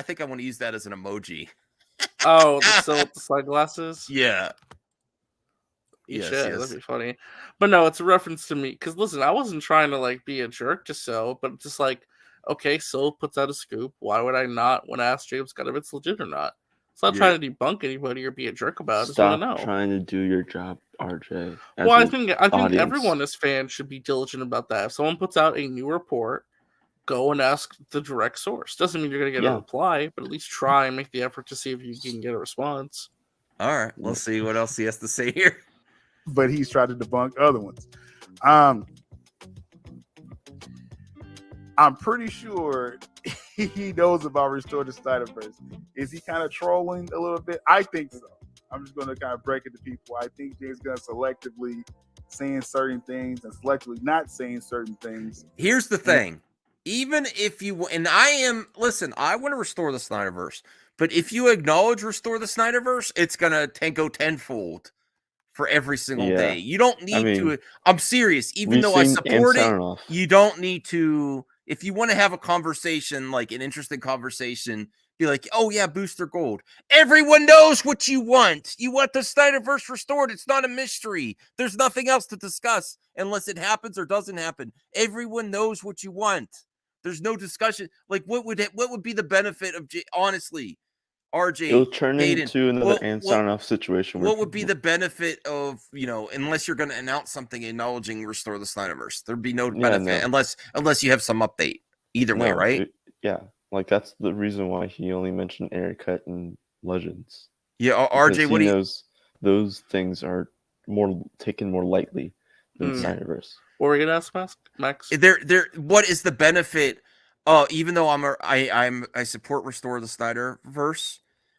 think I want to use that as an emoji. Oh, the sunglasses? Yeah. Yes. That'd be funny. But no, it's a reference to me. Because listen, I wasn't trying to be a jerk to So, but just okay, So puts out a scoop. Why would I not want to ask James Gunn if it's legit or not? It's not trying to debunk anybody or be a jerk about it. Stop I know. trying to do your job, RJ. Well, I think everyone as fans should be diligent about that. If someone puts out a new report go and ask the direct source. Doesn't mean you're going to get a reply, but at least try and make the effort to see if you can get a response. All right, we'll see what else he has to say here. But he's tried to debunk other ones. I'm pretty sure he knows about Restore the Snyderverse. Is he kind of trolling a little bit? I think so. I'm just going to kind of break it to people. I think James Gunn selectively saying certain things and selectively not saying certain things. Here's the thing. Even if you, and I want to restore the Snyderverse, but if you acknowledge Restore the Snyderverse, it's going to go tenfold for every single day. You don't need to, I'm serious, even though I support it, you don't need to, if you want to have a conversation, like an interesting conversation, be like, oh yeah, Booster Gold. Everyone knows what you want. You want the Snyderverse restored. It's not a mystery. There's nothing else to discuss unless it happens or doesn't happen. Everyone knows what you want. There's no discussion. Like, what would be the benefit of, honestly, RJ? It'll turn Hayden, into another Answer Off situation. What would be the benefit of, unless you're going to announce something acknowledging Restore the Snyderverse? There'd be no benefit unless you have some update. Either way, right? Like that's the reason why he only mentioned Air Cut and Legends. Yeah, RJ, what do you knows those things are taken more lightly than Snyderverse. What were we gonna ask, Max? What is the benefit? Even though I support Restore the Snyderverse,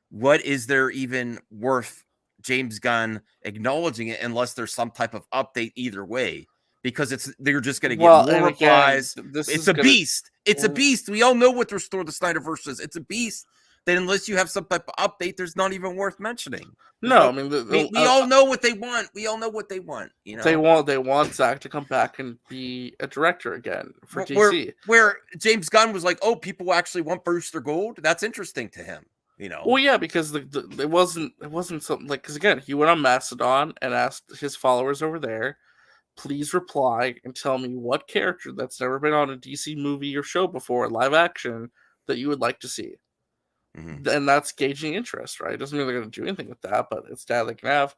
what is there even worth James Gunn acknowledging it unless there's some type of update either way? Because they're just going to get more replies. It's a beast. It's a beast. We all know what Restore the Snyderverse is. It's a beast. Then unless you have some type of update, there's not even worth mentioning. We all know what they want. We all know what they want. They want Zack to come back and be a director again for DC. Where James Gunn was like, oh, people actually want Booster Gold. That's interesting to him. Well, yeah, because it wasn't something like, because again, he went on Mastodon and asked his followers over there, please reply and tell me what character that's never been on a DC movie or show before, live action, that you would like to see. Mm-hmm. And that's gauging interest, right? It doesn't mean they're going to do anything with that, but it's data they can have.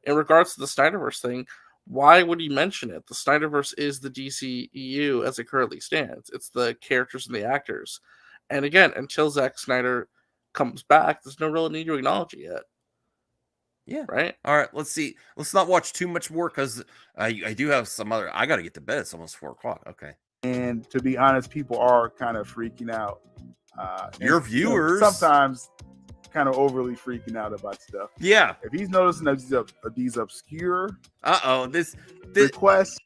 In regards to the Snyderverse thing, why would he mention it? The Snyderverse is the DC EU as it currently stands. It's the characters and the actors. And again, until Zack Snyder comes back, there's no real need to acknowledge it yet. Yeah. Right. All right. Let's see. Let's not watch too much more because I do have some other. I got to get to bed. It's almost 4:00. Okay. And to be honest, people are kind of freaking out. Your viewers sometimes kind of overly freaking out about stuff. Yeah. If he's noticing these obscure this requests,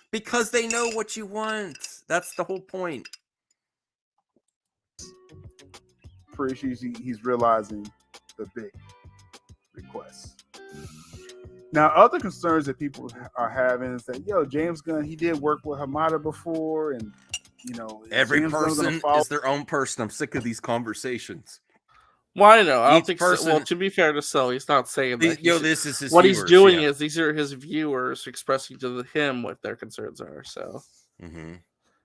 because they know what you want. That's the whole point. Pretty sure he's realizing the big requests. Now, other concerns that people are having is that, James Gunn, he did work with Hamada before, and every person is their own person. I'm sick of these conversations. Well, I know. I don't think so. Well, to be fair to So, he's not saying that. This is his what viewers, he's doing is these are his viewers expressing to him what their concerns are. So,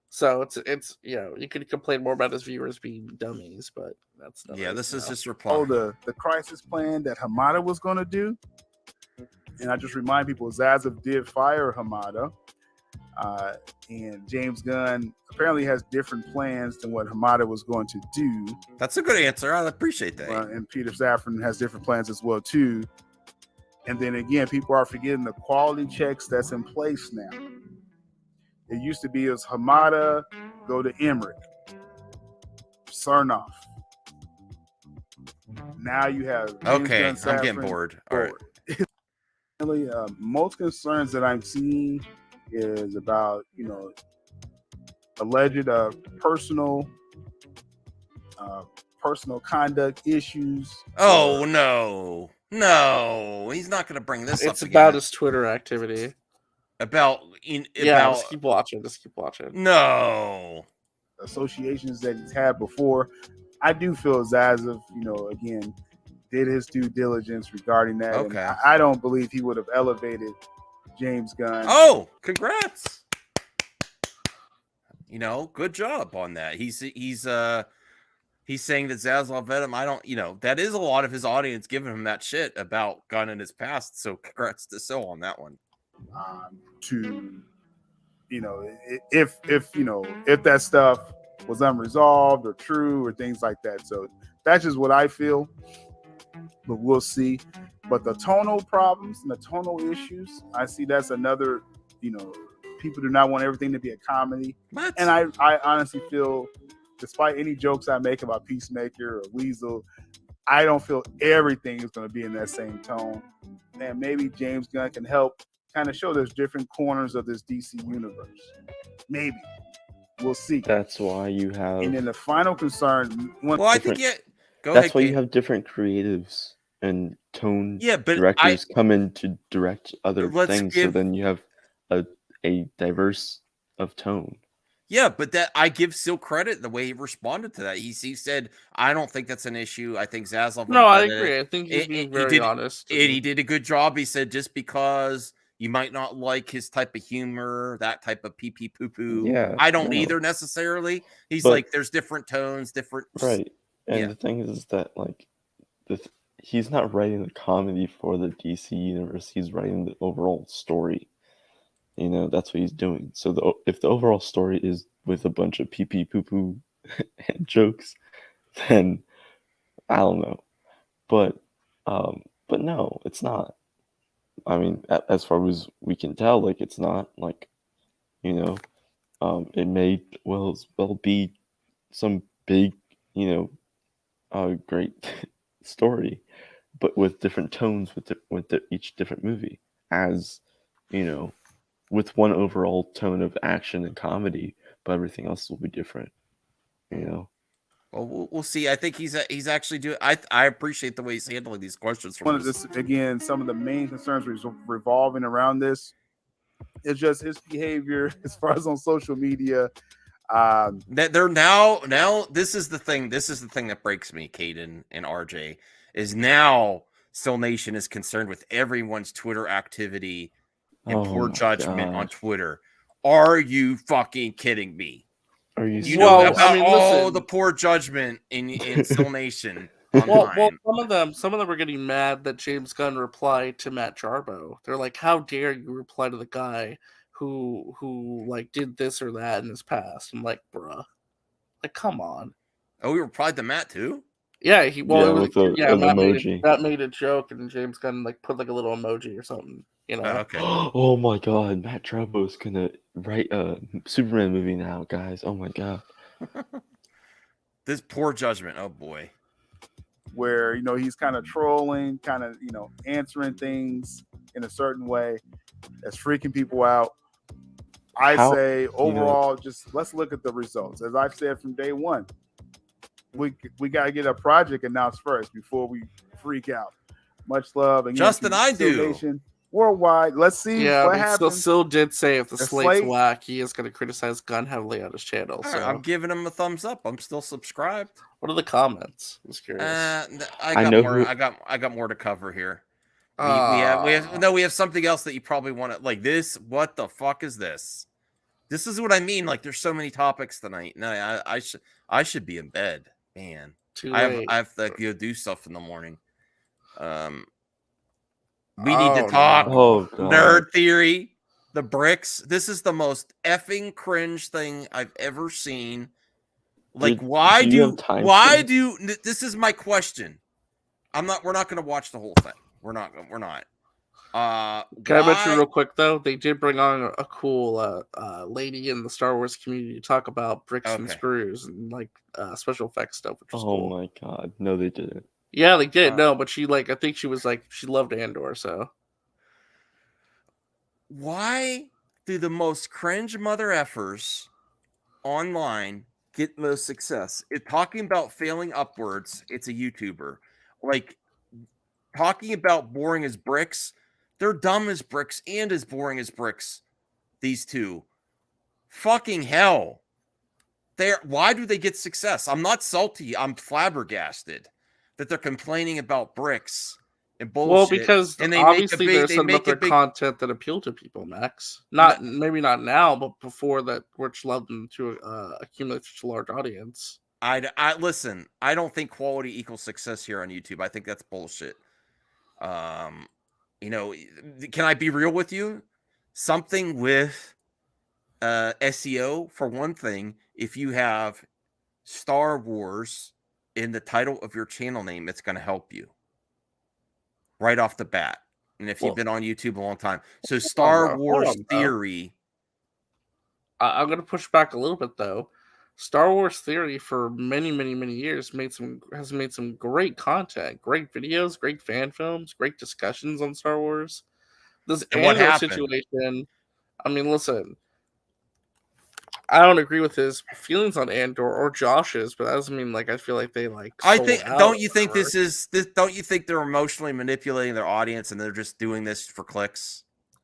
so it's you could complain more about his viewers being dummies, but that's not. Yeah, this is just reply. The crisis plan that Hamada was going to do, and I just remind people, Zaza did fire Hamada, and James Gunn apparently has different plans than what Hamada was going to do. That's a good answer. I appreciate that. And Peter Safran has different plans as well too. And then again, people are forgetting the quality checks that's in place now. It used to be as Hamada, go to Emmerich, Cernoff. Now you have James Gunn, Safran, I'm getting bored. All right. Really, most concerns that I'm seeing is about alleged personal conduct issues. Oh no, he's not going to bring this up. It's about his Twitter activity. Just keep watching. No associations that he's had before. I do feel Zaza, again, did his due diligence regarding that. Okay. And I don't believe he would have elevated James Gunn. Oh, congrats. Good job on that. He's saying that Zaslav Venom, that is a lot of his audience giving him that shit about Gunn in his past. So congrats to So on that one. To you know, if if that stuff was unresolved or true or things like that. So that's just what I feel. But we'll see. But the tonal problems and the tonal issues, I see that's another, people do not want everything to be a comedy. What? And I honestly feel, despite any jokes I make about Peacemaker or Weasel, I don't feel everything is going to be in that same tone. And maybe James Gunn can help kind of show there's different corners of this DC universe. Maybe. We'll see. That's why you have. And then the final concern. I think Go that's ahead, why Kate. you have different creatives and tone but directors come in to direct other Let's things. So give- then you have a diverse of tone. Yeah, but that I give Seal credit the way he responded to that. He said, "I don't think that's an issue. I think Zaslav." No, I agree. I think he's being very honest. And he did a good job. He said, just because you might not like his type of humor, that type of pee pee poo poo. Yeah, I don't no. either necessarily. He's But- like, there's different tones, different. Right. And Yeah. the thing is that like he's not writing the comedy for the DC universe. He's writing the overall story. That's what he's doing. So if the overall story is with a bunch of pee pee poo poo and jokes, then I don't know. But no, it's not. I mean, as far as we can tell, like it's not like, it may well be some big, great story, but with different tones with each different movie, as with one overall tone of action and comedy, but everything else will be different. Well, we'll see. I think he's actually doing. I appreciate the way he's handling these questions. One of this again, some of the main concerns revolving around this is just his behavior as far as on social media. That they're now this is the thing that breaks me, Caden and RJ, is now Soul Nation is concerned with everyone's Twitter activity and poor judgment on Twitter. Are you fucking kidding me? Are you about all the poor judgment in Soul Nation online? Well, some of them were getting mad that James Gunn replied to Matt Jarbo. They're like, "How dare you reply to the guy who like did this or that in his past?" I'm like, bruh, like, come on. Oh, we replied to Matt too? Yeah, Matt made a joke, and James Gunn like put like a little emoji or something. Okay. Oh my God, Matt Jarbo is gonna write a Superman movie now, guys. Oh my God. This poor judgment. Oh boy. Where he's kind of trolling, kind of answering things in a certain way that's freaking people out. I say overall, just let's look at the results. As I've said from day one, we got to get a project announced first before we freak out. Much love. Again, Justin, I do. Nation worldwide. Let's see what happens. Still did say if the slate's whack, he is going to criticize Gunn heavily on his channel. So I'm giving him a thumbs up. I'm still subscribed. What are the comments? I was curious. I got more to cover here. We have something else that you probably want to like. This, what the fuck is this? This is what I mean. Like, there's so many topics tonight. No, I should be in bed, man. I have to go do stuff in the morning. We need to talk. Nerd theory, the bricks. This is the most effing cringe thing I've ever seen. Like, why do this is my question. We're not going to watch the whole thing. We're not. Can I mention real quick though? They did bring on a cool lady in the Star Wars community to talk about bricks and screws and like special effects stuff. Which was cool. My God, no, they didn't. Yeah, they did. No, but she I think she was like she loved Andor. So why do the most cringe mother effers online get most success? Talking about failing upwards, it's a YouTuber. Like talking about boring as bricks, they're dumb as bricks and as boring as bricks. These two, fucking hell. Why do they get success? I'm not salty. I'm flabbergasted that they're complaining about bricks and bullshit. Well, because and obviously they're setting up their content that appeal to people, Max. Maybe not now, but before that, which led them to accumulate such a large audience. I listen. I don't think quality equals success here on YouTube. I think that's bullshit. Can I be real with you? Something with SEO for one thing. If you have Star Wars in the title of your channel name, it's going to help you right off the bat. And if you've been on YouTube a long time, so Star Wars Theory. I'm going to push back a little bit though. Star Wars Theory for many years has made some great content, great videos, great fan films, great discussions on Star Wars. This Andor situation, I mean, listen, I don't agree with his feelings on Andor or Josh's, but that doesn't mean like I feel like they like. I think. Don't you think this is this? Don't you think they're emotionally manipulating their audience and they're just doing this for clicks?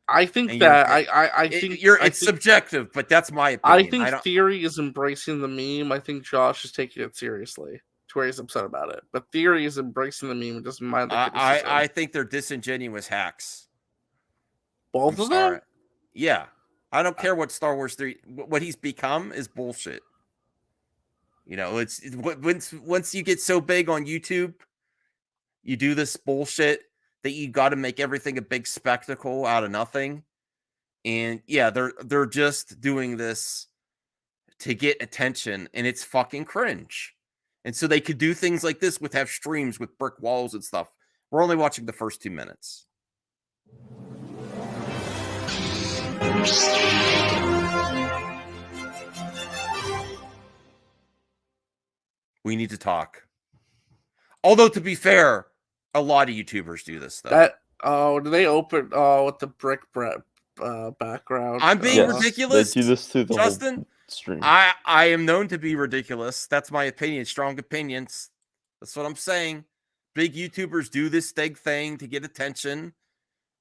I think that I think it's subjective, but that's my opinion. I think Theory is embracing the meme. I think Josh is taking it seriously to where he's upset about it. But Theory is embracing the meme and doesn't mind the criticism. I think they're disingenuous hacks. Both of them? Yeah. I don't care what Star Wars 3, what he's become is bullshit. You know, it's once you get so big on YouTube, you do this bullshit that you got to make everything a big spectacle out of nothing. And yeah, they're just doing this to get attention, and it's fucking cringe. And so they could do things like this have streams with brick walls and stuff. We're only watching the first 2 minutes. We need to talk. Although, to be fair, a lot of YouTubers do this, though. Do they open with the brick background? I'm being ridiculous. They do this through the Justin, whole stream. I am known to be ridiculous. That's my opinion. Strong opinions. That's what I'm saying. Big YouTubers do this big thing to get attention,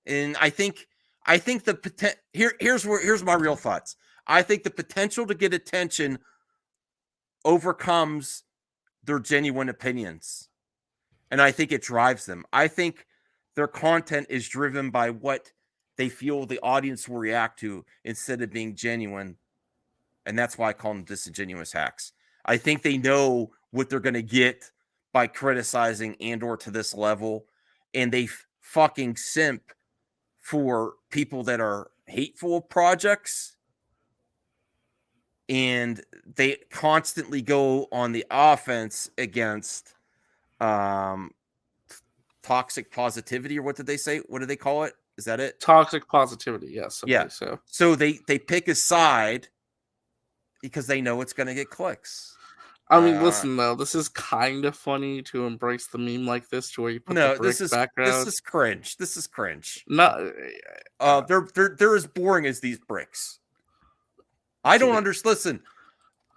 and I think the potential here's my real thoughts. I think the potential to get attention overcomes their genuine opinions. And I think it drives them. I think their content is driven by what they feel the audience will react to instead of being genuine. And that's why I call them disingenuous hacks. I think they know what they're going to get by criticizing Andor to this level. And they fucking simp for people that are hateful of projects. And they constantly go on the offense against toxic positivity, or what did they say? What do they call it? Is that it? Toxic positivity, yes. Yeah. So they pick a side because they know it's going to get clicks. I mean, listen though, this is kind of funny to embrace the meme like this, to where you put the brick background. This is cringe. This is cringe. No, they're as boring as these bricks. I don't understand. Listen,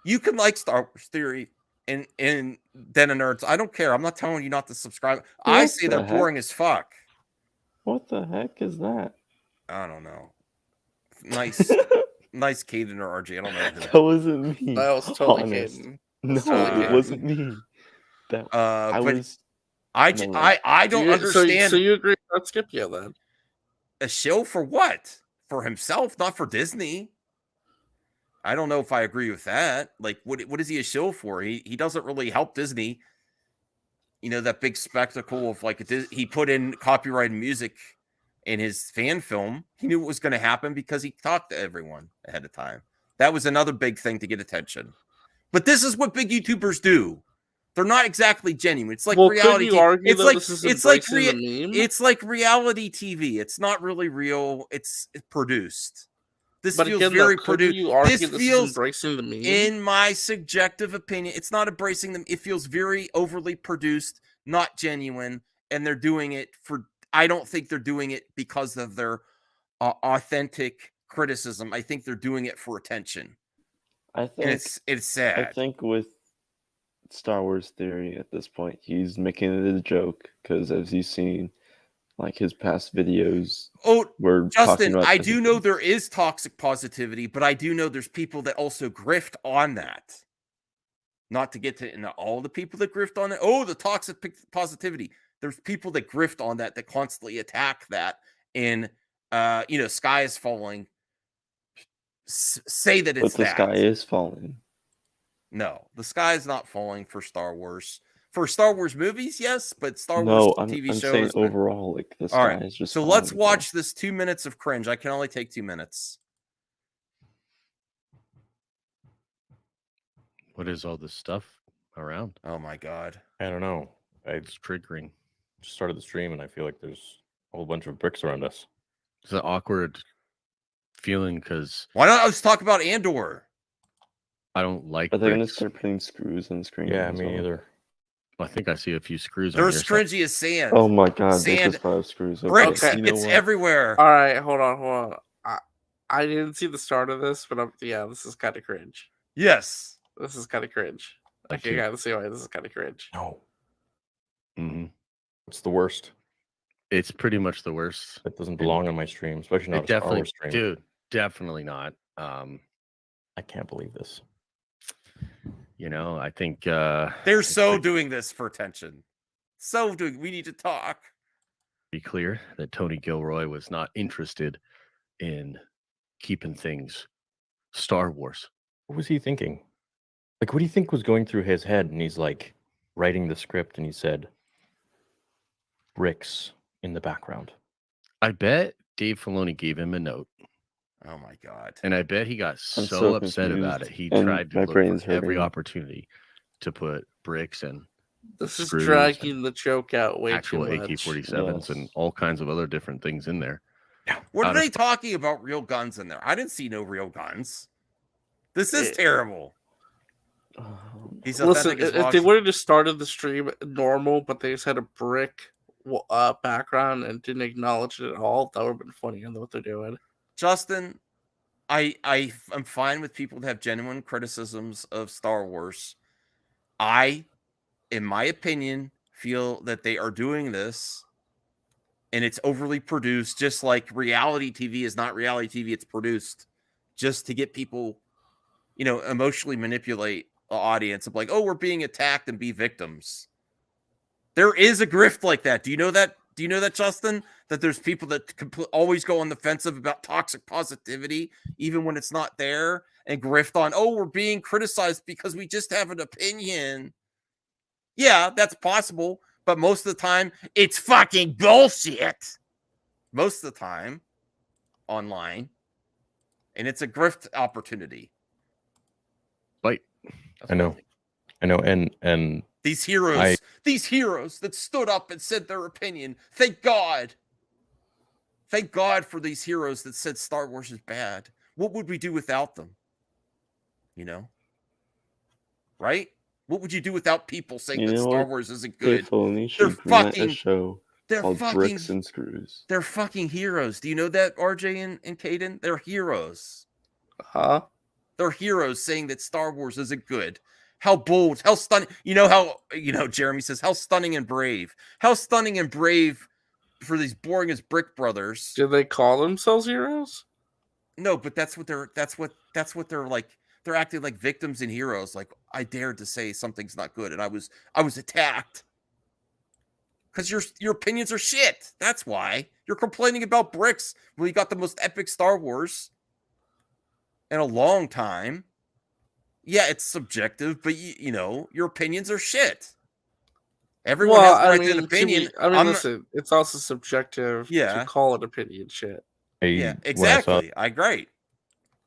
you can like Star Wars Theory and Den of Nerds. I don't care. I'm not telling you not to subscribe. I say they're boring as fuck. What the heck is that? I don't know. Nice, nice Caden or RG. I don't know. That wasn't me. That was totally Caden. No, it wasn't me. That I don't understand. So you agree with Scipio then? A show for what? For himself, not for Disney. I don't know if I agree with that. Like, what is he a shill for? He doesn't really help Disney. You know, that big spectacle of like he put in copyrighted music in his fan film. He knew what was going to happen because he talked to everyone ahead of time. That was another big thing to get attention. But this is what big YouTubers do. They're not exactly genuine. It's like reality. It's like reality TV. It's not really real. It's produced. This feels very produced. This feels embracing the meme. In my subjective opinion, it's not embracing them. It feels very overly produced, not genuine, and they're doing it for. I don't think they're doing it because of their authentic criticism. I think they're doing it for attention. I think it's sad. I think with Star Wars Theory at this point, he's making it a joke because, as you've seen, like his past videos. Oh, were Justin, I do know there is toxic positivity, but I do know there's people that also grift on that. Not to get to all the people that grift on it. Oh, the toxic positivity. There's people that grift on that constantly attack that. And, sky is falling. Say that it's but the sky is falling. No, the sky is not falling for Star Wars. For Star Wars movies, yes, but Star Wars TV shows. I'm saying overall, like the sky is just. So let's watch this 2 minutes of cringe. I can only take 2 minutes. What is all this stuff around? Oh my god. I don't know. It's triggering. Just started the stream and I feel like there's a whole bunch of bricks around us. It's an awkward feeling because why not let's talk about Andor? I don't like. Are they going to bricks. start putting screws on the screen? Yeah, as me well? either. I think I see a few screws. They're on your cringy as sand. Oh my god, they Sand. just have screws. Bricks. Okay. You know It's what? everywhere. All right, hold on. I didn't see the start of this, but this is kind of cringe. Yes. This is kind of cringe. Okay, I gotta see why this is kind of cringe. No. Mm-hmm. It's the worst. It's pretty much the worst. It doesn't belong on my stream, especially not It a Star definitely, Wars stream. dude. Definitely not. I can't believe this. You know, I think They're so doing this for attention. We need to talk. be clear that Tony Gilroy was not interested in keeping things Star Wars. What was he thinking? Like, what do you think was going through his head? And he's like writing the script and he said, bricks in the background. I bet Dave Filoni gave him a note. Oh my god. And I bet he got I'm so so upset about it. confused, He and tried to my look brain's for every hurting. opportunity to put bricks and This is screws dragging the joke out way actual too much. AK-47s and all kinds of other different things in there. What are Out of- they talking about real guns in there? I didn't see no real guns. This is terrible. He's Listen, authentic as if they Washington. would have just started the stream normal, but they just had a brick background and didn't acknowledge it at all, that would have been funny. I know what they're doing. Justin, I'm fine with people that have genuine criticisms of Star Wars. I, in my opinion, feel that they are doing this and it's overly produced, just like reality TV is not reality TV, it's produced just to get people, emotionally manipulate the audience of like, oh, we're being attacked and be victims. There is a grift like that. Do you know that? Do you know that, Justin? That there's people that always go on the offensive about toxic positivity, even when it's not there, and grift on, oh, we're being criticized because we just have an opinion. Yeah, that's possible, but most of the time, it's fucking bullshit. Most of the time, online, and it's a grift opportunity. Right. I know, and These heroes that stood up and said their opinion. Thank God for these heroes that said Star Wars is bad. What would we do without them? Right? What would you do without people saying You that know Star what? Wars isn't Dave good? Filoni They're should green a fucking show called Bricks and Screws. They're fucking heroes. Do you know that, RJ and Caden? They're heroes. Huh? They're heroes saying that Star Wars isn't good. How bold, how stunning. Jeremy says, how stunning and brave. How stunning and brave for these boring as brick brothers. Do they call themselves heroes? No, but that's what they're like. They're acting like victims and heroes. Like, I dared to say something's not good, and I was attacked. Because your opinions are shit. That's why. You're complaining about bricks when you got the most epic Star Wars in a long time. Yeah, it's subjective, but your opinions are shit. Everyone has the right to an opinion. Listen, it's also subjective to call it opinion shit. Yeah, exactly. I agree.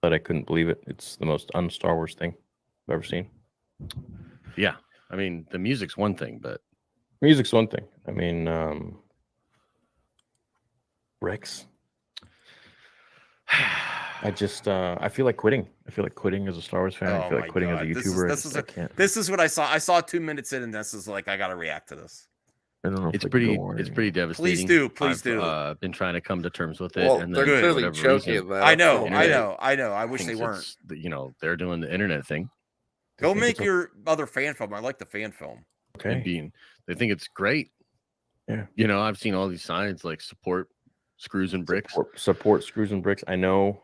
But I couldn't believe it. It's the most un-Star Wars thing I've ever seen. Yeah, I mean, the music's one thing, but music's one thing. I mean, Rex. I feel like quitting. I feel like quitting as a Star Wars fan. I feel like quitting as a YouTuber. This is what I saw. I saw 2 minutes in, and this is like, I got to react to this. I don't know. It's pretty devastating. Please do. I've been trying to come to terms with it, Well, and they're then clearly for whatever joking. reason, That I know. I wish they weren't. They're doing the internet thing. Go make your other fan film. I like the fan film. Okay. They think it's great. Yeah. I've seen all these signs like support screws and bricks. Support screws and bricks. I know.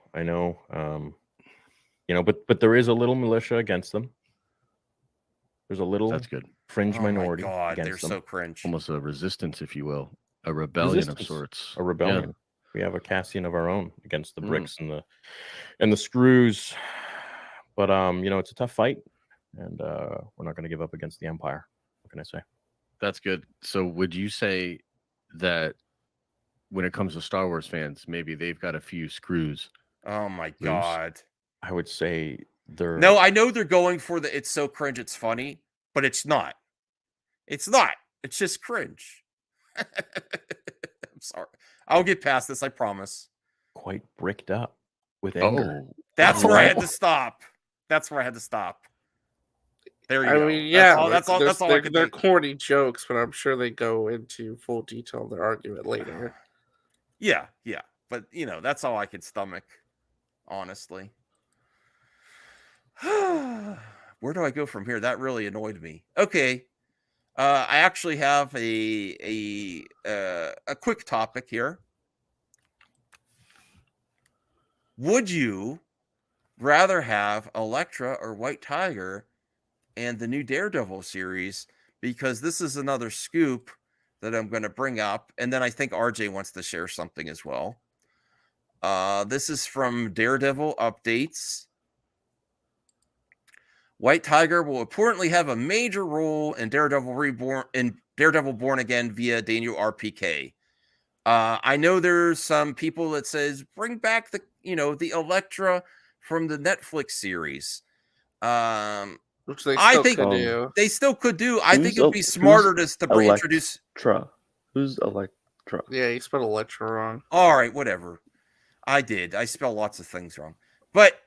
But there is a little militia against them. There's a little that's good fringe minority. Oh my God, against they're them. so cringe. Almost a resistance, if you will, a rebellion of sorts. A rebellion. Yeah. We have a Cassian of our own against the bricks and the screws. But it's a tough fight, and we're not going to give up against the Empire. What can I say? That's good. So would you say that when it comes to Star Wars fans, maybe they've got a few screws? Oh my loose? God. I would say They're No, I know they're going for the it's so cringe, it's funny, but it's not. It's not. It's just cringe. I'm sorry. I'll get past this, I promise. quite bricked up with anger. That's where I had to stop. That's where I had to stop. There you I go. mean, yeah, That's all I can they're think. corny jokes, but I'm sure they go into full detail in their argument later. Yeah. But that's all I could stomach, honestly. Where do I go from here? That really annoyed me. Okay. I actually have a quick topic here. Would you rather have Elektra or White Tiger and the new Daredevil series? Because this is another scoop that I'm going to bring up, and then I think RJ wants to share something as well. This is from Daredevil Updates. White Tiger will apparently have a major role in Daredevil Born Again via Daniel RPK. I know there's some people that says bring back the Elektra from the Netflix series. Which they I still think could do. they still could do. I think it'd be smarter to introduce. Who's Elektra? Yeah, you spelled Elektra wrong. All right, whatever. I did. I spell lots of things wrong. But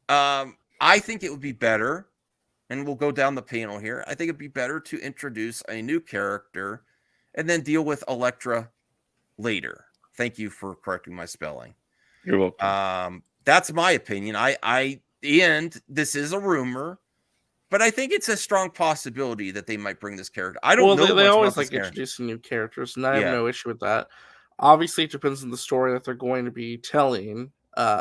I think it would be better, and we'll go down the panel here. I think it'd be better to introduce a new character and then deal with Elektra later. Thank you for correcting my spelling. You're welcome. That's my opinion. And this is a rumor, but I think it's a strong possibility that they might bring this character. I don't know. They always like introducing new characters, and I have no issue with that. Obviously, it depends on the story that they're going to be telling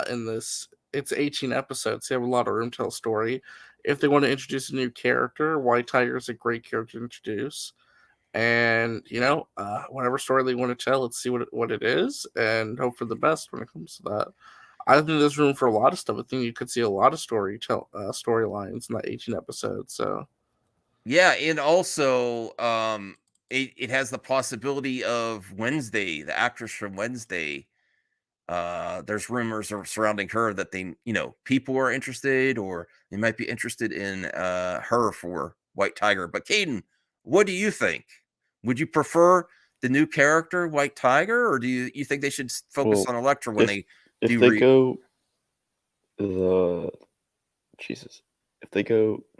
in this. It's 18 episodes. They have a lot of room to tell a story. If they want to introduce a new character, White Tiger is a great character to introduce. And, whatever story they want to tell, let's see what it is and hope for the best when it comes to that. I think there's room for a lot of stuff. I think you could see a lot of storylines in that 18 episodes. So, yeah, and also it has the possibility of Wednesday, the actress from Wednesday. There's rumors surrounding her that people are interested, or they might be interested in her for White Tiger. But Caden, what do you think? Would you prefer the new character White Tiger, or do you think they should focus on Elektra when they go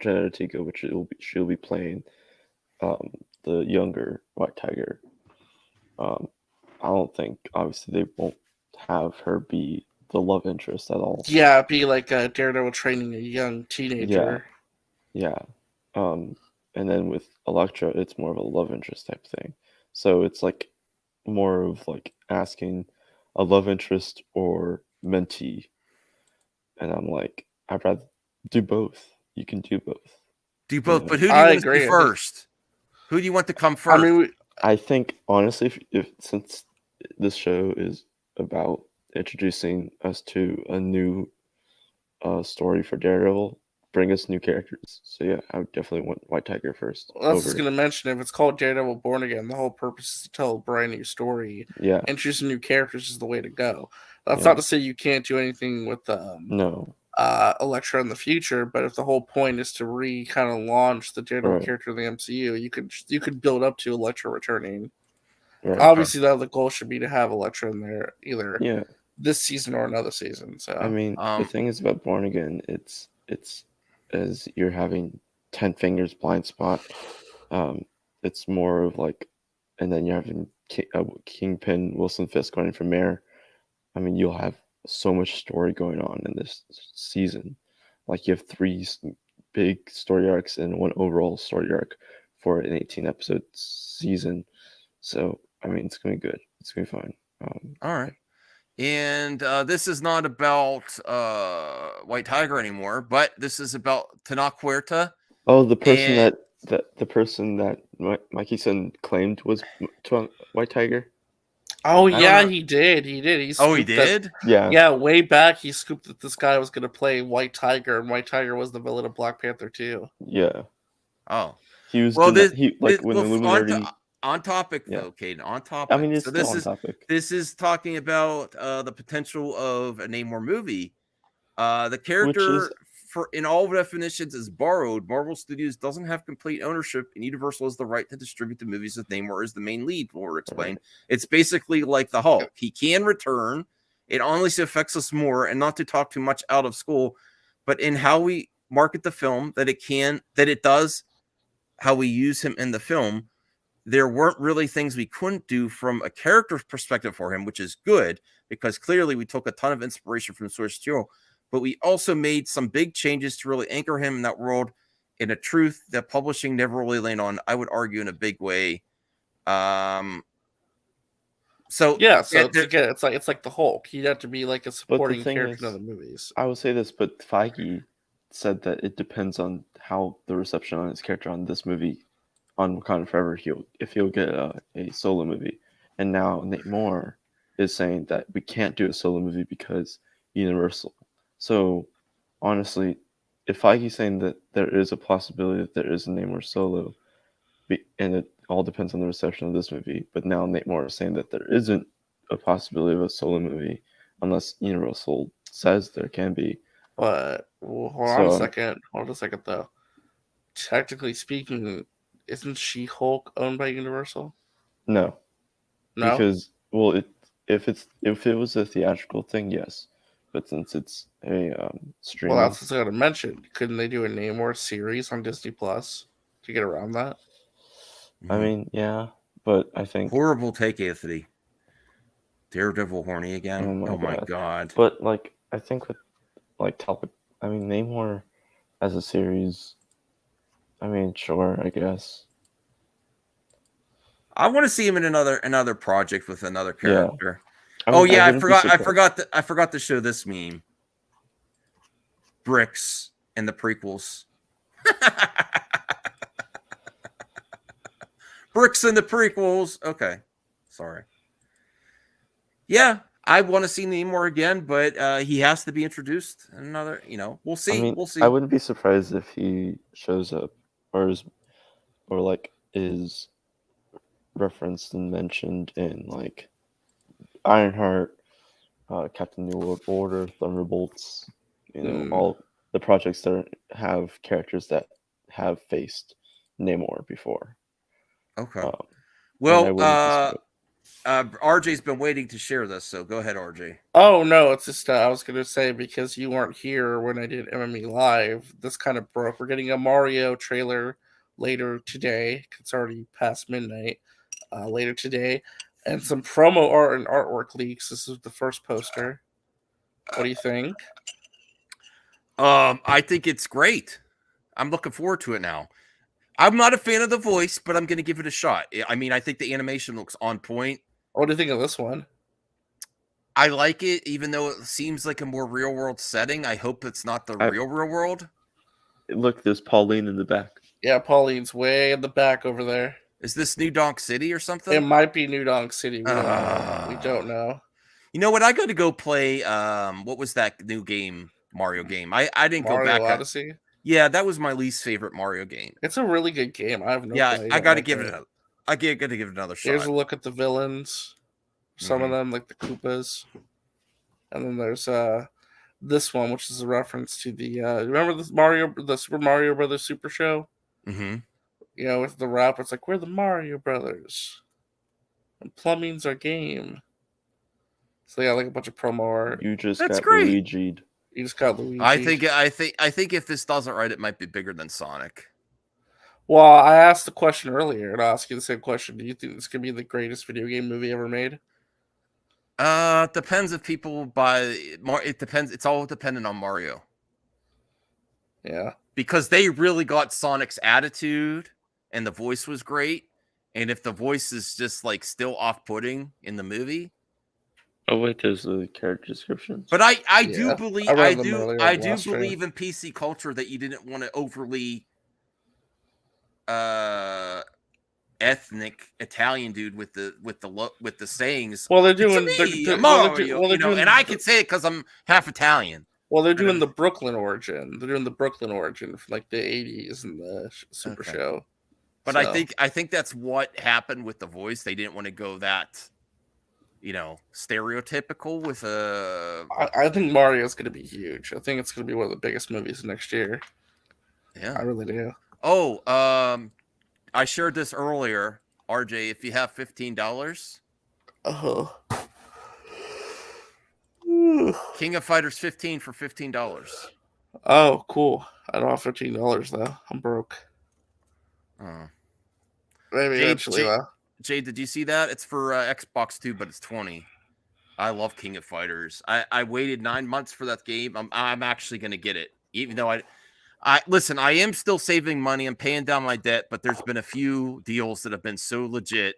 Genetico, which she'll be playing the younger White Tiger. I don't think, obviously, they won't have her be the love interest at all. Yeah, be like a Daredevil training a young teenager. Yeah. And then with Elektra, it's more of a love interest type thing. So it's like more of like asking a love interest or mentee. And I'm like, I'd rather do both. You can do both. Do both, but who do you want to do first? Who do you want to come first? I think, honestly, if since this show is about introducing us to a new story for Daredevil, bring us new characters. So yeah, I would definitely want White Tiger first. Well, I was going to mention, if it's called Daredevil Born Again, the whole purpose is to tell a brand new story. Yeah. Introducing new characters is the way to go. That's not to say you can't do anything with Elektra in the future, but if the whole point is to kind of launch the Daredevil character in the MCU, you could build up to Elektra returning. Right. Obviously, the goal should be to have Elektra in there either this season or another season. So I mean, the thing is about Born Again, it's as you're having 10 fingers blind spot. It's more of like, and then you're having Kingpin, Wilson Fisk running for mayor. I mean, you'll have so much story going on in this season. Like, you have 3 big story arcs and 1 overall story arc for an 18 episode season. So I mean, it's gonna be good. It's gonna be fine. All right. And this is not about White Tiger anymore, but this is about Tenoch Huerta. Oh, the person the person that Mikey Son claimed was White Tiger. Oh yeah, he did. He did. Yeah. Way back, he scooped that this guy was going to play White Tiger, and White Tiger was the villain of Black Panther 2. Yeah. Oh. He was. On topic though, Caden. On topic. I mean, it's so on topic. This is talking about the potential of a Namor movie. The character in all definitions is borrowed. Marvel Studios doesn't have complete ownership, and Universal has the right to distribute the movies with Namor as the main lead. Lord explained. It's basically like the Hulk. He can return. It honestly affects us more, and not to talk too much out of school, but in how we market the film, that it does, how we use him in the film. There weren't really things we couldn't do from a character perspective for him, which is good, because clearly we took a ton of inspiration from source material, but we also made some big changes to really anchor him in that world in a truth that publishing never really landed on, I would argue, in a big way. So it's like the Hulk. He'd have to be like a supporting character in the movies. I will say this, but Feige said that it depends on how the reception on his character on this movie, on Wakanda Forever, if he'll get a solo movie. And now Nate Moore is saying that we can't do a solo movie because Universal. So honestly, if Feige's saying that there is a possibility that there is a Namor solo, and it all depends on the reception of this movie, but now Nate Moore is saying that there isn't a possibility of a solo movie unless Universal says there can be. But hold on a second though. Technically speaking, isn't She-Hulk owned by Universal? No. No? Because if it was a theatrical thing, yes. But since it's a streaming, well, that's what I gotta mention. Couldn't they do a Namor series on Disney Plus to get around that? I mean, yeah, but I think horrible take, Anthony. Daredevil horny again. Oh my god! But like, I think with Namor as a series. I mean, sure, I guess. I want to see him in another project with another character. Yeah. I forgot to show this meme. Bricks in the prequels. Bricks in the prequels. Okay. Sorry. Yeah, I want to see Namor again, but he has to be introduced. Another, we'll see. I mean, we'll see. I wouldn't be surprised if he shows up is referenced and mentioned in like Ironheart, Captain New World Order, Thunderbolts, all the projects that have characters that have faced Namor before. Okay. RJ's been waiting to share this, so go ahead, RJ. Oh no, it's just I was gonna say, because you weren't here when I did MME Live, this kind of broke. We're getting a Mario trailer later today. It's already past midnight. Later today, and some promo art and artwork leaks. This is the first poster. What do you think? I think it's great. I'm looking forward to it now. I'm not a fan of the voice, but I'm going to give it a shot. I mean, I think the animation looks on point. What do you think of this one? I like it, even though it seems like a more real world setting. I hope it's not the real world. Look, there's Pauline in the back. Yeah, Pauline's way in the back over there. Is this New Donk City or something? It might be New Donk City. We don't know. You know what? I got to go play. What was that new game? Mario game. I didn't Mario go back. Odyssey? Yeah, that was my least favorite Mario game. It's a really good game. I have no. Yeah, I got to give it. I got to give it another shot. Here's a look at the villains. Some of them, like the Koopas, and then there's this one, which is a reference to the remember the Super Mario Brothers Super Show. Mm-hmm. With the rap, it's like, we're the Mario Brothers, and plumbing's our game. So yeah, like a bunch of promo art. That's got Luigi'd. You just got Luigi. I think if this doesn't right, it might be bigger than Sonic. Well, I asked the question earlier, and I'll ask you the same question. Do you think this could be the greatest video game movie ever made? Depends if people buy. It depends. It's all dependent on Mario. Yeah, because they really got Sonic's attitude, and the voice was great. And if the voice is just like still off-putting in the movie. Oh wait, there's the character descriptions. But I do believe I do believe in PC culture that you didn't want to overly ethnic Italian dude with the sayings. Well, they're doing Mario, and I can say it because I'm half Italian. Well, they're doing the Brooklyn origin. They're doing the Brooklyn origin from like the 80s in the Super Show. But I think that's what happened with the voice. They didn't want to go that stereotypical with a. I think Mario's going to be huge. I think it's going to be one of the biggest movies next year. Yeah, I really do. Oh, I shared this earlier, RJ. If you have $15, King of Fighters 15 for $15. Oh, cool. I don't have $15 though. I'm broke. Maybe eventually. Jade, did you see that? It's for Xbox 2, but it's 20. I love King of Fighters. I waited 9 months for that game. I'm actually going to get it, even though I listen. I am still saving money. I'm paying down my debt, but there's been a few deals that have been so legit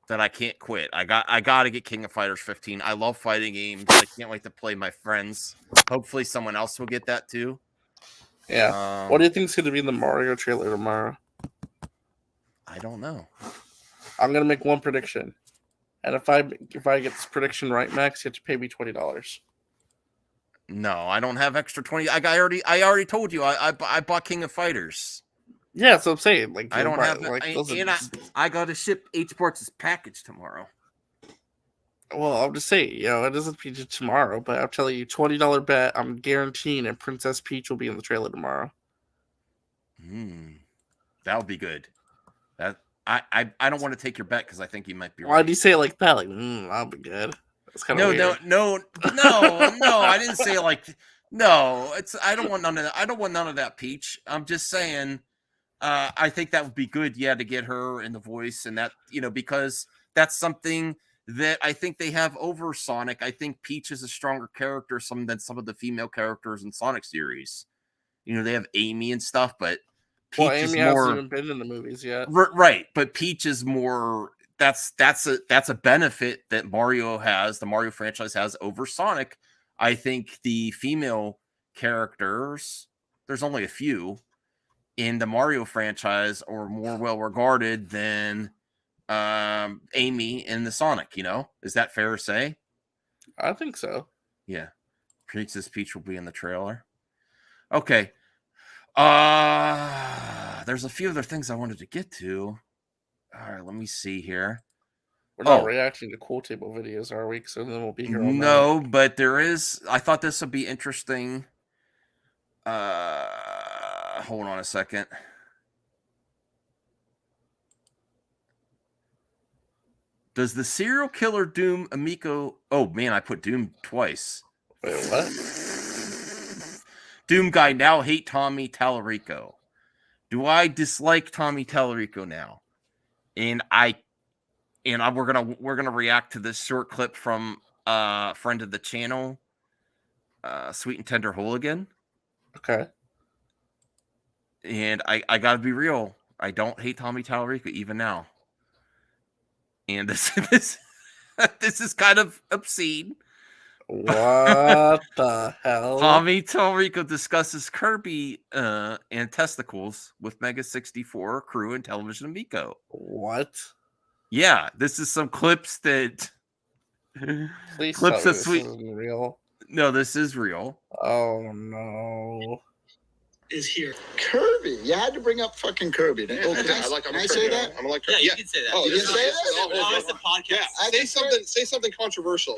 that I can't quit. I got to get King of Fighters 15. I love fighting games. I can't wait to play my friends. Hopefully, someone else will get that too. Yeah. What do you think is going to be in the Mario trailer tomorrow? I don't know. I'm gonna make one prediction, and if I get this prediction right, Max, you have to pay me $20. No, I don't have extra 20. I already told you I bought King of Fighters. Yeah, that's what I'm saying. Like I don't have like I got to ship H Sports' package tomorrow. Well, I'm just saying, it doesn't be tomorrow, but I'm telling you, $20 bet. I'm guaranteeing, and Princess Peach will be in the trailer tomorrow. That would be good. That I don't want to take your bet because I think you might be right. Why do you say it like that? Like, that'll be good. That's kind of weird. No. I didn't say it like no. I don't want none of that. I don't want none of that, Peach. I'm just saying. I think that would be good, to get her in the voice and that because that's something that I think they have over Sonic. I think Peach is a stronger character than some of the female characters in Sonic series. They have Amy and stuff, but Peach Amy hasn't even been in the movies yet. Right, but Peach is more. That's a benefit that Mario has. The Mario franchise has over Sonic. I think the female characters, there's only a few in the Mario franchise, are more well regarded than Amy in the Sonic. Is that fair to say? I think so. Yeah, Princess Peach will be in the trailer. Okay. There's a few other things I wanted to get to. All right, let me see here. We're not reacting to Cool Table videos, are we? So then we'll be here all night. No, but there is. I thought this would be interesting. Hold on a second. Does the serial killer Doom Amico? Oh man, I put Doom twice. Wait, what? Doom guy now hate Tommy Talarico. Do I dislike Tommy Talarico now? And we're gonna react to this short clip from friend of the channel, Sweet and Tender Hooligan. Okay. And I gotta be real. I don't hate Tommy Talarico even now. And this is kind of obscene. What the hell? Tommy Talarico discusses Kirby and testicles with Mega 64 crew and Television Amico. What? Yeah, this is some clips that. Please clips tell of me Sweet. This isn't real. No, this is real. Oh no. Is here. Kirby. You had to bring up fucking Kirby. Yeah, Can I say that? I'm like, Yeah, you can say that. Oh, you can say that? Oh, it's a podcast. Yeah, say something controversial.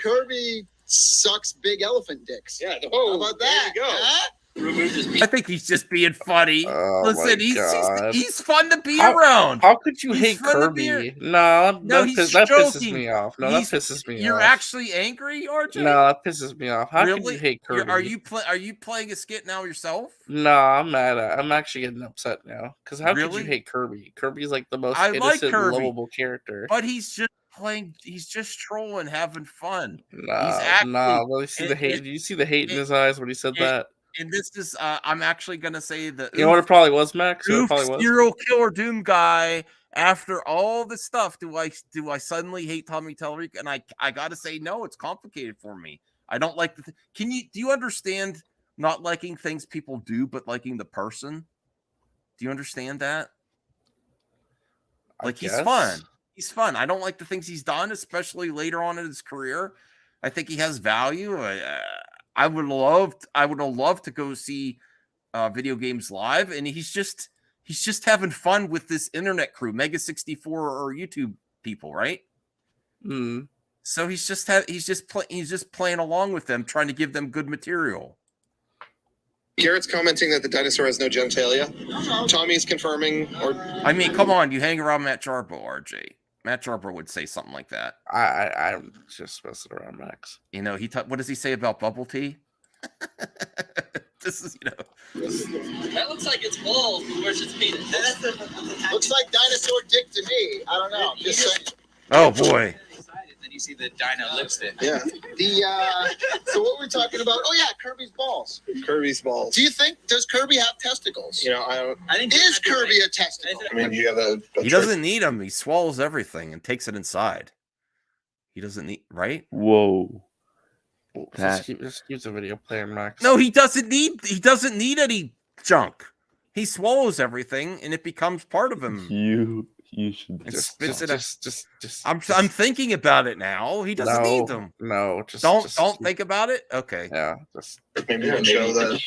Kirby sucks big elephant dicks. Yeah. How about that? There you go. Huh? I think he's just being funny. Oh, Listen, my he's fun to be around. How could you He's hate fun to Kirby? No, No, that he's pisses joking. me off. No, that pisses me You're off. actually angry, RJ? No, that pisses me off. How could Really? you hate Kirby? Are you playing a skit now yourself? No, I'm mad at. I'm actually getting upset now because how could Really? you hate Kirby? Kirby's like the most I like innocent, Kirby, lovable character. But he's just playing. He's just trolling, having fun. Nah. Well, you see the hate. Did you see the hate in his eyes when he said that? And this is. I'm actually gonna say that. You know what it probably was, Max? You know what it probably was? Serial killer Doom guy. After all the stuff, do I suddenly hate Tommy Talarico? And I gotta say no. It's complicated for me. I don't like the. Do you understand not liking things people do, but liking the person? Do you understand that? Like he's fun. He's fun. I don't like the things he's done, especially later on in his career. I think he has value. I would have loved to go see video games live, and he's just having fun with this internet crew, Mega 64 or YouTube people, right? So he's just playing along with them, trying to give them good material. Garrett's commenting that the dinosaur has no genitalia. Tommy's confirming, or I mean, come on, you hang around Matt Jarbo, RJ. Matt Jarbo would say something like that. I'm just messing around, Max. You know, what does he say about bubble tea? This is, That looks like it's balls, but where's its penis? Looks like dinosaur dick to me. I don't know. Just saying. Oh boy. Then you see the dino lipstick. Yeah. So what we're talking about? Oh yeah, Kirby's balls. Kirby's balls. Do you think does Kirby have testicles? You know, I think is Kirby a testicle? I mean, you have a He doesn't need them. He swallows everything and takes it inside. He doesn't need, right? Whoa. Just use a video player, Max. No, he doesn't need any junk. He swallows everything and it becomes part of him. You should I'm thinking about it now. He doesn't need them. No, don't think about it. Okay. Yeah. Maybe you can show the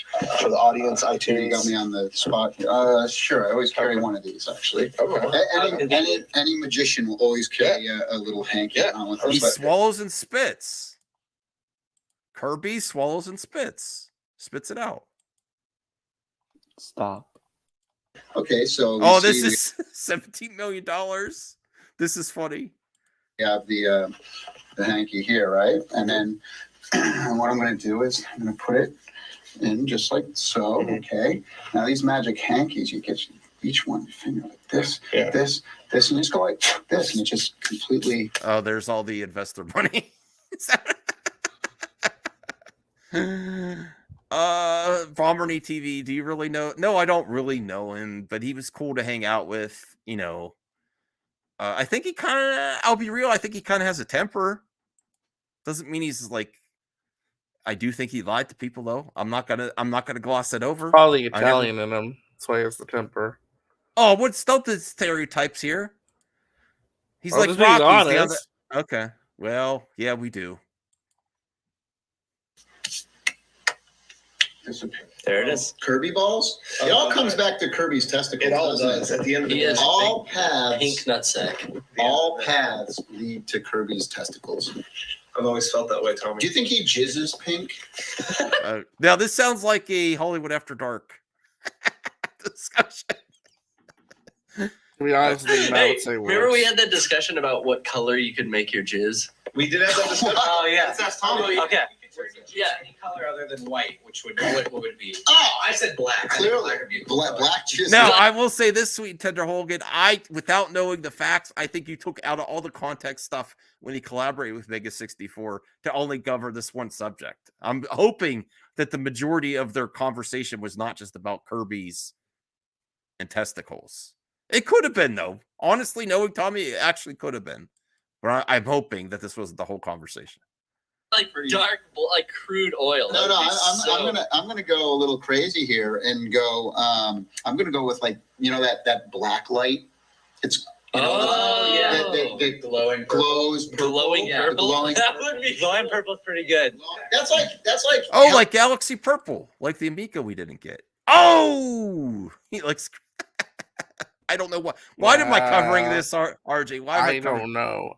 audience iTunes. You got me on the spot here. Sure. I always carry one of these actually. Okay. Any magician will always carry a little hanky on with He swallows and spits. Kirby swallows and spits it out. Stop. Okay, so this is $17 million. This is funny. You have the hanky here, right? And then what I'm going to do is I'm going to put it in just like so. Okay. Now these magic hankies, you get each one finger like this, this, and just go like this, and it just completely. Oh, there's all the investor money. Bomberny TV, do you really know? No, I don't really know him, but he was cool to hang out with, you know. I think he kind of, I'll be real, I think he kind of has a temper. Doesn't mean he's like, I do think he lied to people though. I'm not gonna gloss it over. Probably Italian in him. That's why he has the temper. Oh, what's the stereotypes here? He's like Rocky's the other. Okay. Well, yeah, we do. There it is. Kirby balls? It all comes back to Kirby's testicles. It all does. At the end of the day. All paths. Pink nutsack. All paths lead to Kirby's testicles. I've always felt that way, Tommy. Do you think he jizzes pink? Now this sounds like a Hollywood After Dark discussion. To be honest, remember we had that discussion about what color you could make your jizz? We did have that discussion. Oh yeah. Let's ask Tommy. Okay. Yeah, any color other than white, which would what would it be? Oh, I said black. Clearly, black jizz. Now I will say this, Sweet Tender Hogan. Without knowing the facts, I think you took out of all the context stuff when he collaborated with Mega 64 to only cover this one subject. I'm hoping that the majority of their conversation was not just about Kirby's and testicles. It could have been, though. Honestly, knowing Tommy, it actually could have been. But I'm hoping that this wasn't the whole conversation. Like dark, like crude oil. No, I'm gonna go a little crazy here and go. I'm gonna go with like that black light. It's the glowing purple. Glows purple. Glowing purple. That would be glowing purple. Pretty good. That's like. Like Galaxy Purple, like the Amiga we didn't get. Oh, he likes. I don't know why. Why am I covering this, RJ? Why? I don't know.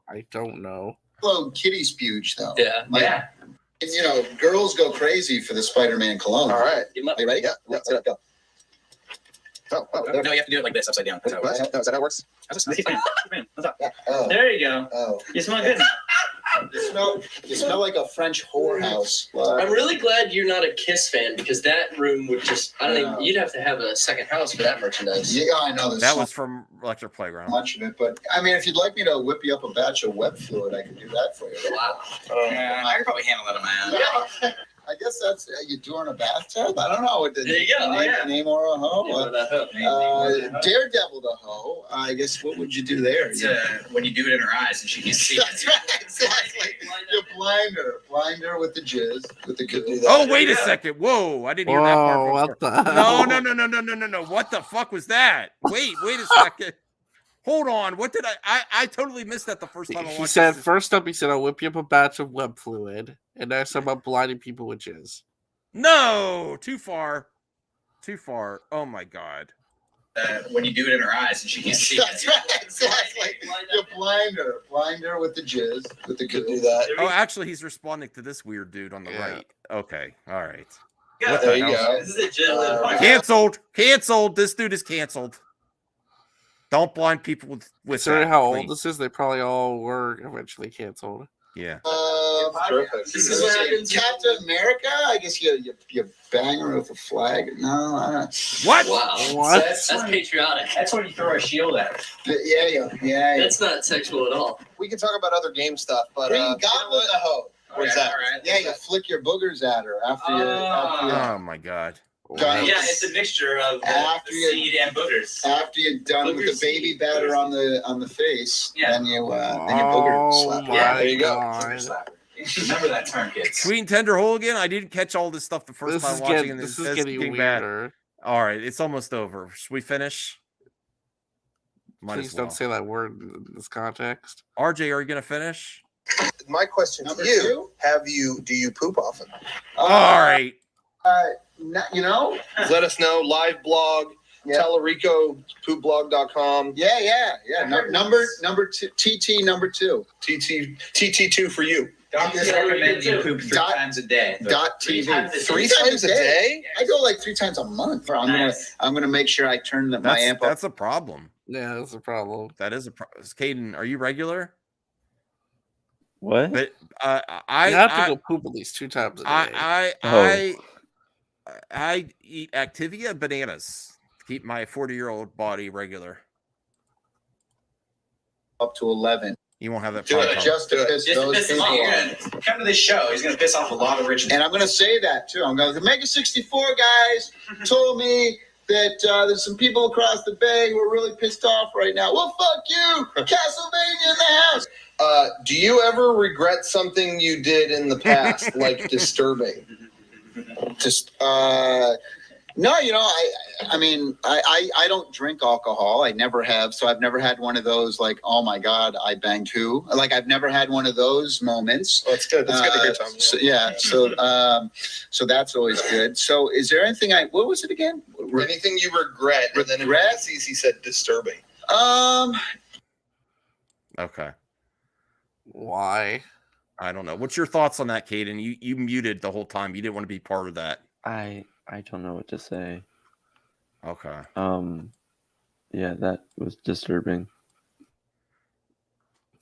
Hello, kitty spuge though. Yeah. Girls go crazy for the Spider-Man cologne. All right. Are you ready? Yeah. Let's go. No, you have to do it like this, upside down. That's how it works. No, is that how it works? There you go. Oh. You smell good. You smell like a French whorehouse. I'm really glad you're not a Kiss fan because that room would just, I don't think, you'd have to have a second house for that merchandise. Yeah, I know. That was from Electric Playground. Much of it, but I mean, if you'd like me to whip you up a batch of web fluid, I can do that for you. Wow. I could probably handle that on my own. I guess that's you doing a bathtub. I don't know. There you go. Namor a hoe. Daredevil the hoe. I guess what would you do there? When you do it in her eyes and she can see. That's right. Exactly. You blind her with the jizz, with the goo. Oh, wait a second. Whoa, I didn't hear that part. What the hell? No. What the fuck was that? Wait a second. Hold on. What did I totally missed that the first time I watched He said, this. first up, I'll whip you up a batch of web fluid. And then some about blinding people with jizz. No, too far. Oh my God. when you do it in her eyes and she can't see. That's right, exactly. You blind her with the jizz, with the Could do that. Oh, actually, he's responding to this weird dude on the right. Okay, all right. Yeah, What there the you hell? go. This is a legitimate podcast. Canceled. This dude is canceled. Don't blind people with Considering that, how please. old this is, they probably all were eventually canceled. Yeah. Perfect. This is what happens. Captain America. I guess you bang her with a flag. No, I don't. What? Wow. What? That's patriotic. That's when you throw a shield at her. Yeah. That's not sexual at all. We can talk about other game stuff, but Green Goblin the hoe. What's that? Yeah, you flick your boogers at her after you. Oh my God. Done. Yeah, it's a mixture of the seed and boogers. After you're done with the baby batter on the face, then you booger slap. Yeah, there you go. Remember that term, kids. Sweet and Tender Hooligan. I didn't catch all this stuff the first time watching, and this it's is getting bad. weirder. All right, it's almost over. Should we finish? Please don't say that word in this context. RJ, are you gonna finish? My question Number to you: two? do you poop often? All right. Let us know. Live blog, Talarico, poopblog.com. Yeah. Number two, TT number 2. TT2 for you. Doctors recommend you poop 3 times a day. .tv. 3 times a day? I go like 3 times a month. I'm gonna make sure I turn my amp up. That's a problem. Yeah, that's a problem. That is a problem. Caden, are you regular? What? But you have to go poop at least 2 times a day. I eat Activia bananas to keep my 40-year-old body regular. Up to 11. You won't have that Do it problem. just to piss those people off. Come to this show. He's going to piss off a lot of rich people. And I'm going to say that too. I'm going to Mega 64 guys told me that there's some people across the bay who are really pissed off right now. Well, fuck you, Castlevania in the house. Do you ever regret something you did in the past, like disturbing? Just no, I mean, I don't drink alcohol. I never have, so I've never had one of those like, oh my God, I banged who? Like I've never had one of those moments. Oh, that's good. That's good to hear, Tom. So that's always good. So is there anything what was it again? Anything you regret? And then in parentheses he said disturbing. Okay. Why? I don't know. What's your thoughts on that, Caden? You muted the whole time. You didn't want to be part of that. I don't know what to say. Okay. Yeah, that was disturbing.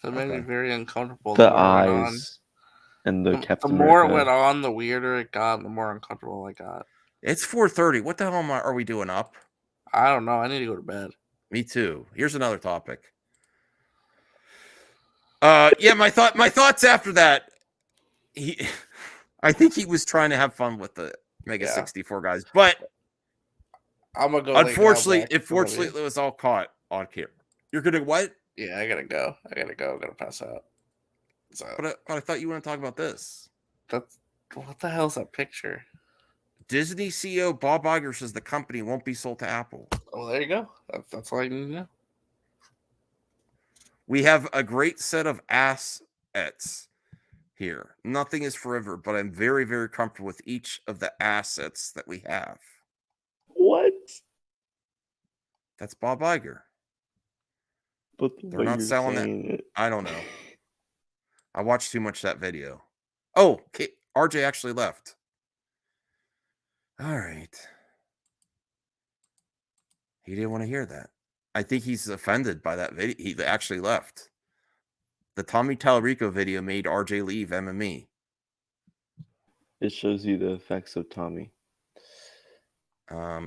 That made me very uncomfortable. The eyes and the Captain The more America. it went on, the weirder it got, the more uncomfortable I got. It's 4:30. What the hell are we doing up? I don't know. I need to go to bed. Me too. Here's another topic. My thoughts after that. I think he was trying to have fun with the Mega 64 guys, but I'm gonna go. Unfortunately, it was all caught on camera. You're gonna what? Yeah, I gotta go. I'm gonna pass out. So, but I thought you want to talk about this. What the hell is that picture? Disney CEO Bob Iger says the company won't be sold to Apple. Oh, there you go. That's all I need to know. We have a great set of assets here. Nothing is forever, but I'm very, very comfortable with each of the assets that we have. What? That's Bob Iger. But they're not selling it. I don't know. I watched too much of that video. Oh, RJ actually left. All right. He didn't want to hear that. I think he's offended by that video. He actually left. The Tommy Talarico video made RJ leave MME. It shows you the effects of Tommy.